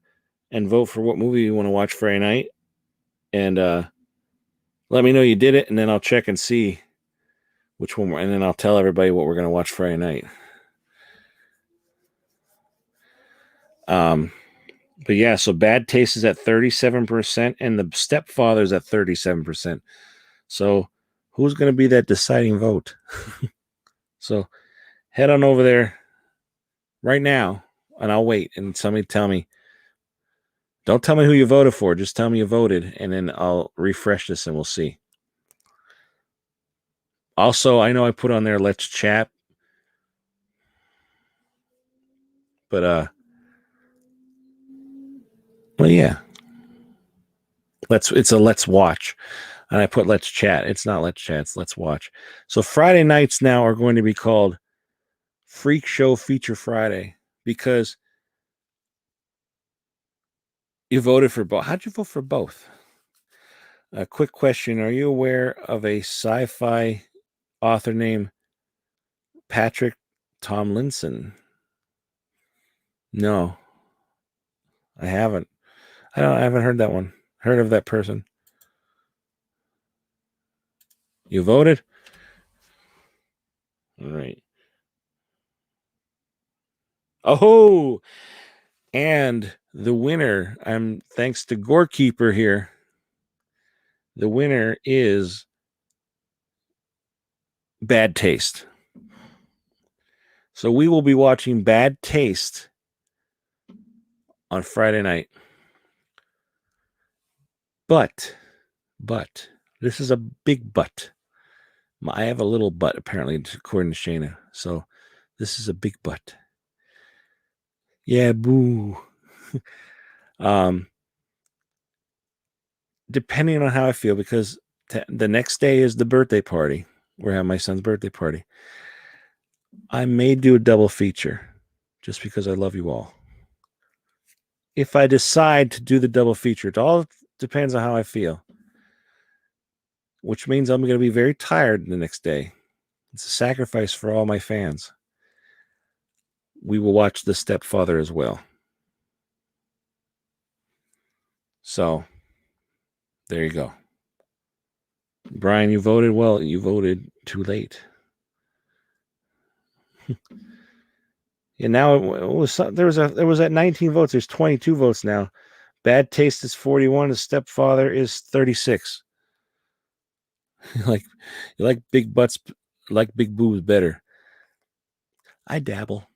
and vote for what movie you want to watch Friday night. And let me know you did it, and then I'll check and see which one, and then I'll tell everybody what we're going to watch Friday night. But yeah, so Bad Taste is at 37%, and The Stepfather is at 37%. So who's going to be that deciding vote? So head on over there right now, and I'll wait, and somebody tell me. Don't tell me who you voted for. Just tell me you voted, and then I'll refresh this, and we'll see. Also, I know I put on there Let's Chat, but well, yeah, it's a Let's Watch, and I put Let's Chat. It's not Let's Chat, it's Let's Watch. So Friday nights now are going to be called Freak Show Feature Friday, because you voted for both. How'd you vote for both? A quick question: are you aware of a sci-fi author named Patrick Tomlinson? No, I haven't. I haven't heard that one. Heard of that person? You voted? All right. Oh, and the winner, I'm thanks to Gorekeeper here. The winner is Bad Taste. So we will be watching Bad Taste on Friday night. But this is a big but. I have a little but, apparently, according to Shayna. So this is a big but. Yeah, boo. Depending on how I feel, because the next day is the birthday party. We're having my son's birthday party. I may do a double feature just because I love you all. If I decide to do the double feature, it all depends on how I feel, which means I'm going to be very tired the next day. It's a sacrifice for all my fans. We will watch The Stepfather as well. So, there you go. Brian, you voted well. You voted too late. And now there was at 19 votes. There's 22 votes now. Bad Taste is 41. The Stepfather is 36. you like big butts, like big boobs better. I dabble.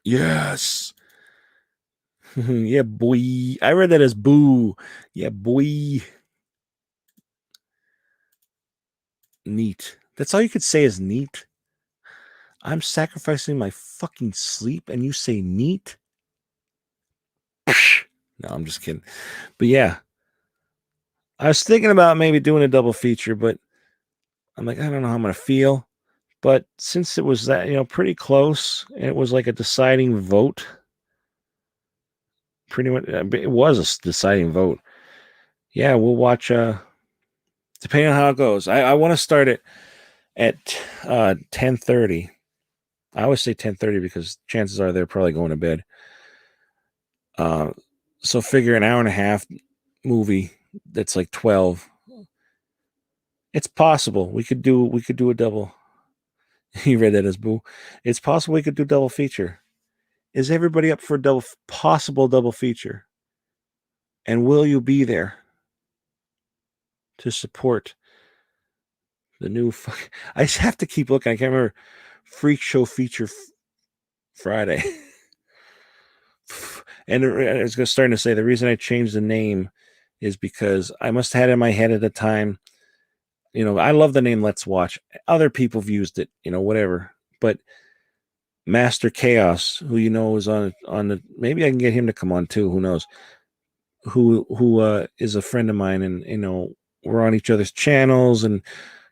Yes. Yeah, boy. I read that as boo. Yeah, boy. Neat. That's all you could say is neat. I'm sacrificing my fucking sleep and you say neat? No, I'm just kidding. But yeah, I was thinking about maybe doing a double feature, but I'm like, I don't know how I'm going to feel. But since it was that, pretty close, and it was like a deciding vote, pretty much, it was a deciding vote. Yeah, we'll watch, depending on how it goes. I want to start it at 10:30. I always say 10:30 because chances are they're probably going to bed. So figure an hour and a half movie that's like 12. It's possible we could do a double. You read that as boo. It's possible we could do double feature. Is everybody up for a possible double feature? And will you be there to support the new? I just have to keep looking. I can't remember. Freak Show Feature Friday. And I was starting to say the reason I changed the name is because I must have had it in my head at the time. I love the name Let's Watch. Other people have used it, whatever. But Master Chaos, who is on the, maybe I can get him to come on too. Who knows? Who is a friend of mine, and we're on each other's channels, and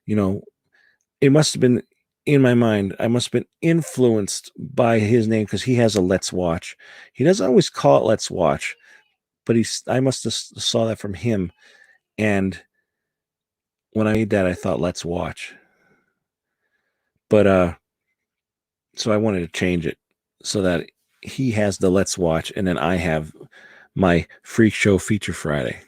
it must have been in my mind. I must have been influenced by his name because he has a Let's Watch. He doesn't always call it Let's Watch, but I must have saw that from him, and when I made that, I thought Let's Watch. But so I wanted to change it so that he has the Let's Watch, and then I have my Freak Show Feature Friday.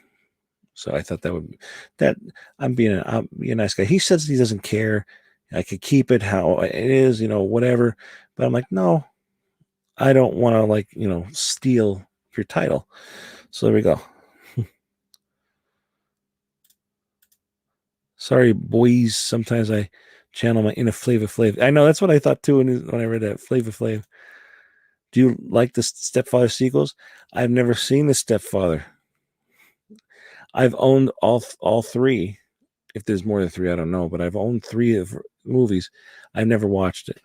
So I thought that I'm being a nice guy. He says he doesn't care. I could keep it how it is, whatever. But I'm like, no, I don't want to steal your title. So there we go. Sorry, boys. Sometimes I channel my inner Flavor Flav. I know that's what I thought too when I read that Flavor Flav. Do you like the Stepfather sequels? I've never seen the Stepfather. I've owned all three. If there's more than three, I don't know, but I've owned 3 of movies. I've never watched it.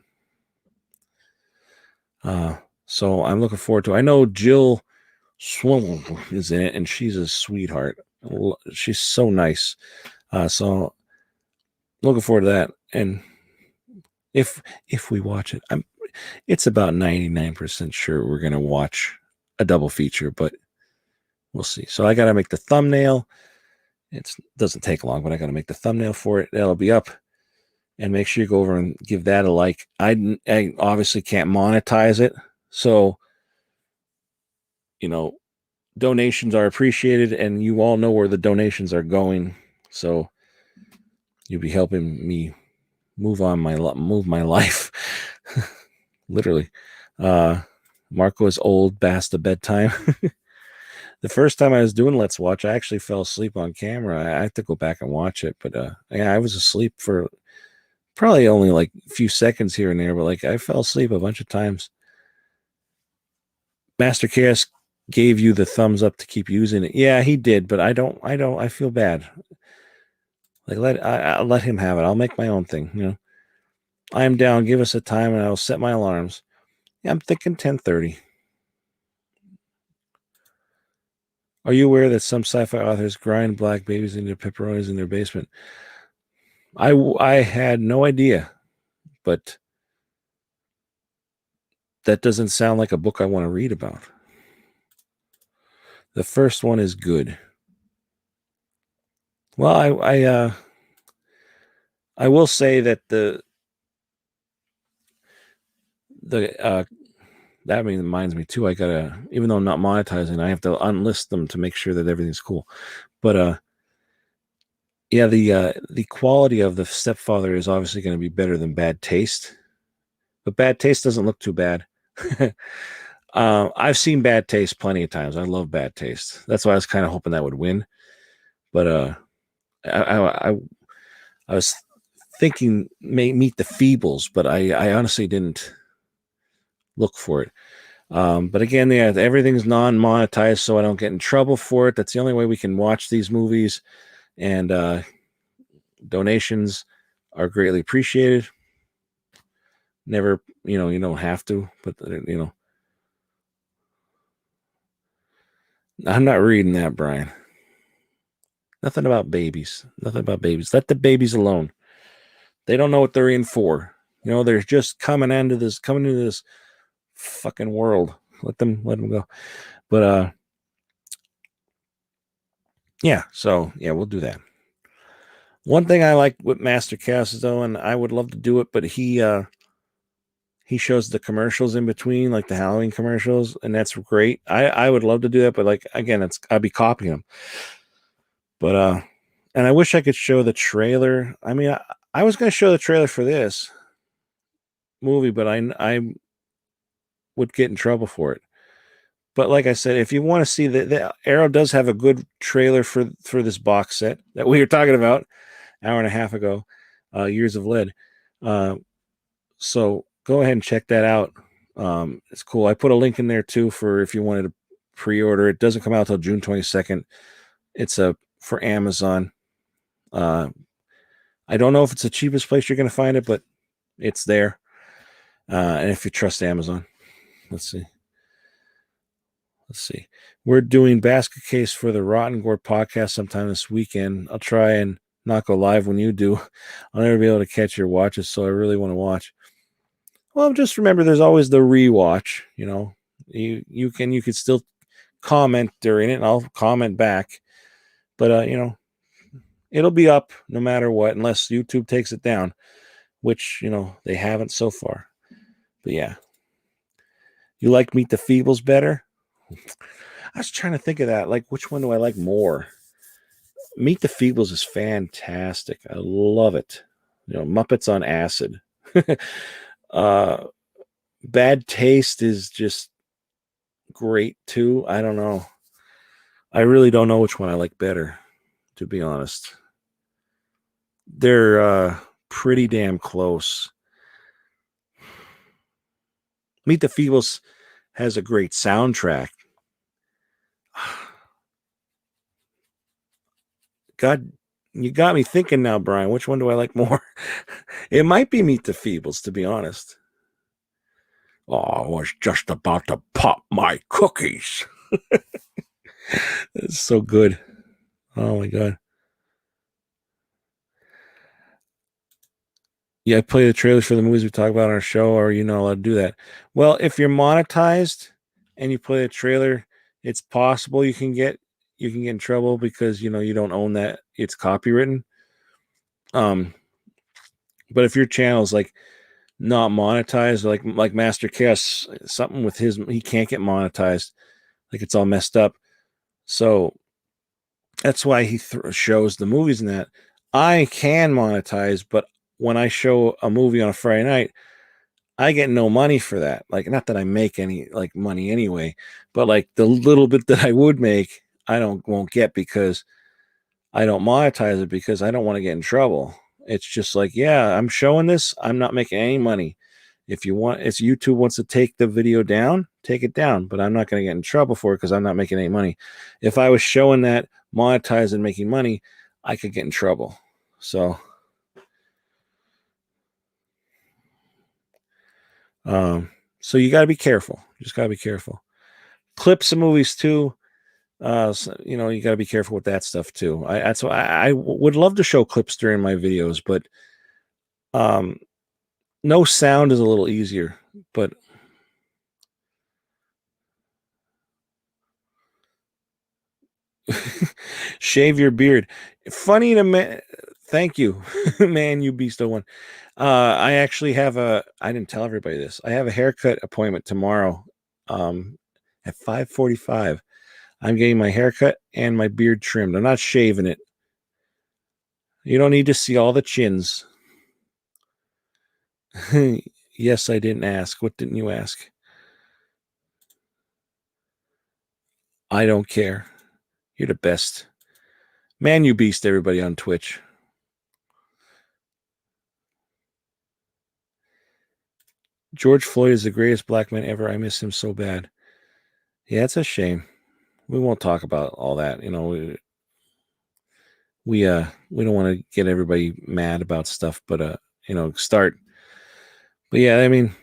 So I'm looking forward to it. I know Jill Swim is in it, and she's a sweetheart. She's so nice. So looking forward to that. And if we watch it, it's about 99% sure we're gonna watch a double feature, but we'll see. So I gotta make the thumbnail. It doesn't take long, but I gotta make the thumbnail for it. That'll be up. And make sure you go over and give that a like. I obviously can't monetize it, so donations are appreciated, and you all know where the donations are going. So you'll be helping me move my life, literally. Marco is old, past the bedtime. The first time I was doing Let's Watch, I actually fell asleep on camera. I have to go back and watch it, but yeah, I was asleep for probably only like a few seconds here and there, but I fell asleep a bunch of times. Master Chaos gave you the thumbs up to keep using it. Yeah, he did, but I feel bad. I'll let him have it. I'll make my own thing. I'm down. Give us a time, and I'll set my alarms. Yeah, I'm thinking 10:30. Are you aware that some sci-fi authors grind black babies into pepperonis in their basement? I had no idea, but that doesn't sound like a book I want to read about. The first one is good. Well, I will say that the that reminds me too. I gotta, even though I'm not monetizing, I have to unlist them to make sure that everything's cool. But yeah, the quality of the stepfather is obviously going to be better than Bad Taste, but Bad Taste doesn't look too bad. I've seen Bad Taste plenty of times. I love Bad Taste. That's why I was kind of hoping that would win. But I was thinking Meet the Feebles, but I honestly didn't look for it. But again, yeah, everything's non-monetized, so I don't get in trouble for it. That's the only way we can watch these movies, and donations are greatly appreciated. Never, you don't have to, but I'm not reading that, Brian. Nothing about babies. Nothing about babies. Let the babies alone. They don't know what they're in for. They're just coming into this fucking world. Let them go. But yeah, so yeah, we'll do that. One thing I like with Master Cass though, and I would love to do it, but he shows the commercials in between, like the Halloween commercials, and that's great. I would love to do that, but like again, I'd be copying them. But and I wish I could show the trailer. I mean, I was going to show the trailer for this movie, but I would get in trouble for it. But like I said, if you want to see the Arrow does have a good trailer for this box set that we were talking about an hour and a half ago, Years of Lead. So go ahead and check that out. It's cool. I put a link in there too for if you wanted to pre-order. It doesn't come out till June 22nd. It's for Amazon. I don't know if it's the cheapest place you're going to find it, but it's there. And if you trust Amazon, let's see. We're doing basket case for the Rotten Gore podcast sometime this weekend. I'll try and not go live when you do. I'll never be able to catch your watches, so I really want to watch. Well, just remember, there's always the rewatch. You can still comment during it, and I'll comment back. But it'll be up no matter what, unless YouTube takes it down, which they haven't so far. But yeah, you like Meet the Feebles better? I was trying to think of that. Like, which one do I like more? Meet the Feebles is fantastic. I love it. Muppets on acid. Bad Taste is just great too. I don't know. I really don't know which one I like better, to be honest. They're pretty damn close. Meet the Feebles has a great soundtrack. God, you got me thinking now, Brian. Which one do I like more? It might be Meet the Feebles, to be honest. Oh, I was just about to pop my cookies. It's so good. Oh my God. Yeah, I play the trailers for the movies we talk about on our show, or you're not allowed to do that. Well, if you're monetized and you play a trailer, it's possible you can get in trouble because you don't own that. It's copywritten. But if your channel's like not monetized, like Master Kiss, something with he can't get monetized, like it's all messed up. So that's why he shows the movies and that. I can monetize, but when I show a movie on a Friday night, I get no money for that. Like, not that I make any like money anyway, but like the little bit that I would make, won't get because I don't monetize it because I don't want to get in trouble. It's just like, yeah, I'm showing this. I'm not making any money. If YouTube wants to take the video down, take it down, but I'm not going to get in trouble for it because I'm not making any money. If I was showing that monetized and making money, I could get in trouble. So, so you got to be careful. You just got to be careful. Clips of movies too. So, you know, you got to be careful with that stuff too. That's why I would love to show clips during my videos, but um, no sound is a little easier. But shave your beard. Funny to me. Thank you, man. You beast of one. I actually have I didn't tell everybody this. I have a haircut appointment tomorrow, at 5:45. I'm getting my haircut and my beard trimmed. I'm not shaving it. You don't need to see all the chins. Yes, I didn't ask. What didn't you ask? I don't care. You're the best. Man, you beast, everybody on Twitch. George Floyd is the greatest black man ever. I miss him so bad. Yeah, it's a shame. We won't talk about all that. You know, we don't want to get everybody mad about stuff, but you know, start. But yeah, I mean,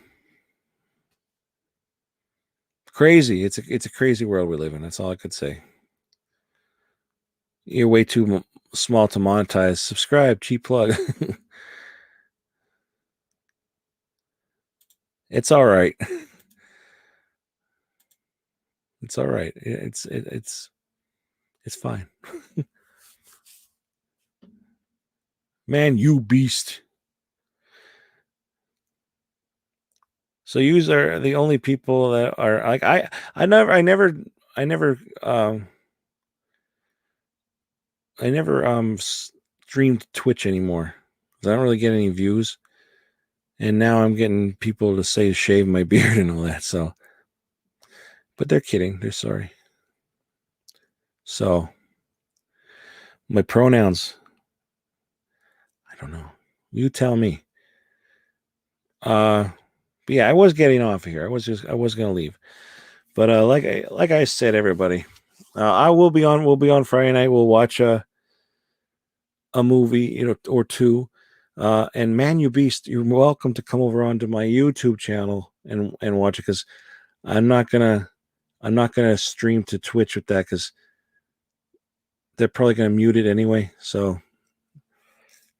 crazy. It's a crazy world we live in. That's all I could say. You're way too small to monetize. Subscribe, cheap plug. It's all right. It's all right. It's fine. Man, you beast. So yous are the only people that are like I never streamed Twitch anymore. I don't really get any views. And now I'm getting people to say shave my beard and all that. So, but they're kidding. They're sorry. So, my pronouns. I don't know. You tell me. But yeah, I was getting off of here. I was gonna leave. But like I said, everybody, we'll be on Friday night. We'll watch a movie, you know, or two. And man, you beast, you're welcome to come over onto my YouTube channel and watch it, because I'm not gonna stream to Twitch with that, because they're probably gonna mute it anyway. So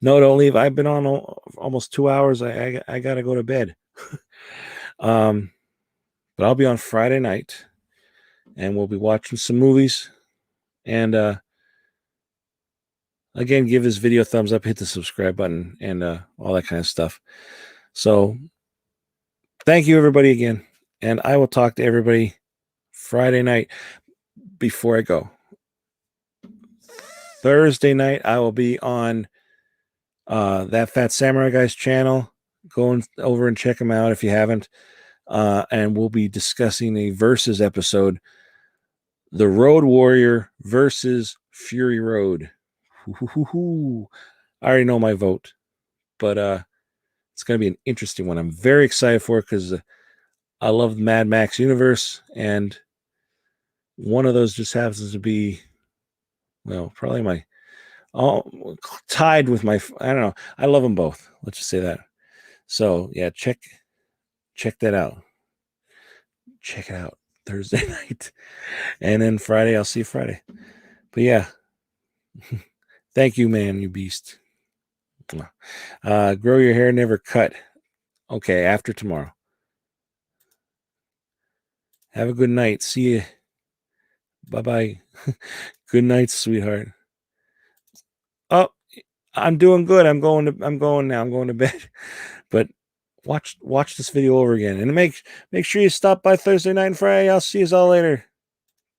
no, don't leave. I've been on almost 2 hours. I gotta go to bed. But I'll be on Friday night, and we'll be watching some movies. And again, give this video a thumbs up, hit the subscribe button, and all that kind of stuff. So thank you, everybody, again. And I will talk to everybody Friday night. Before I go, Thursday night, I will be on That Fat Samurai Guy's channel. Go over and check him out if you haven't. And we'll be discussing a versus episode, The Road Warrior versus Fury Road. I already know my vote, but it's going to be an interesting one. I'm very excited for it, because I love the Mad Max universe, and one of those just happens to be, well, probably my tied with my, I don't know. I love them both. Let's just say that. So yeah, check that out. Check it out Thursday night, and then Friday I'll see you Friday. But yeah, thank you, man, you beast. Grow your hair, never cut. Okay, after tomorrow. Have a good night. See you. Bye-bye. Good night, sweetheart. Oh, I'm doing good. I'm going now. I'm going to bed. But watch this video over again, and make sure you stop by Thursday night and Friday. I'll see you all later.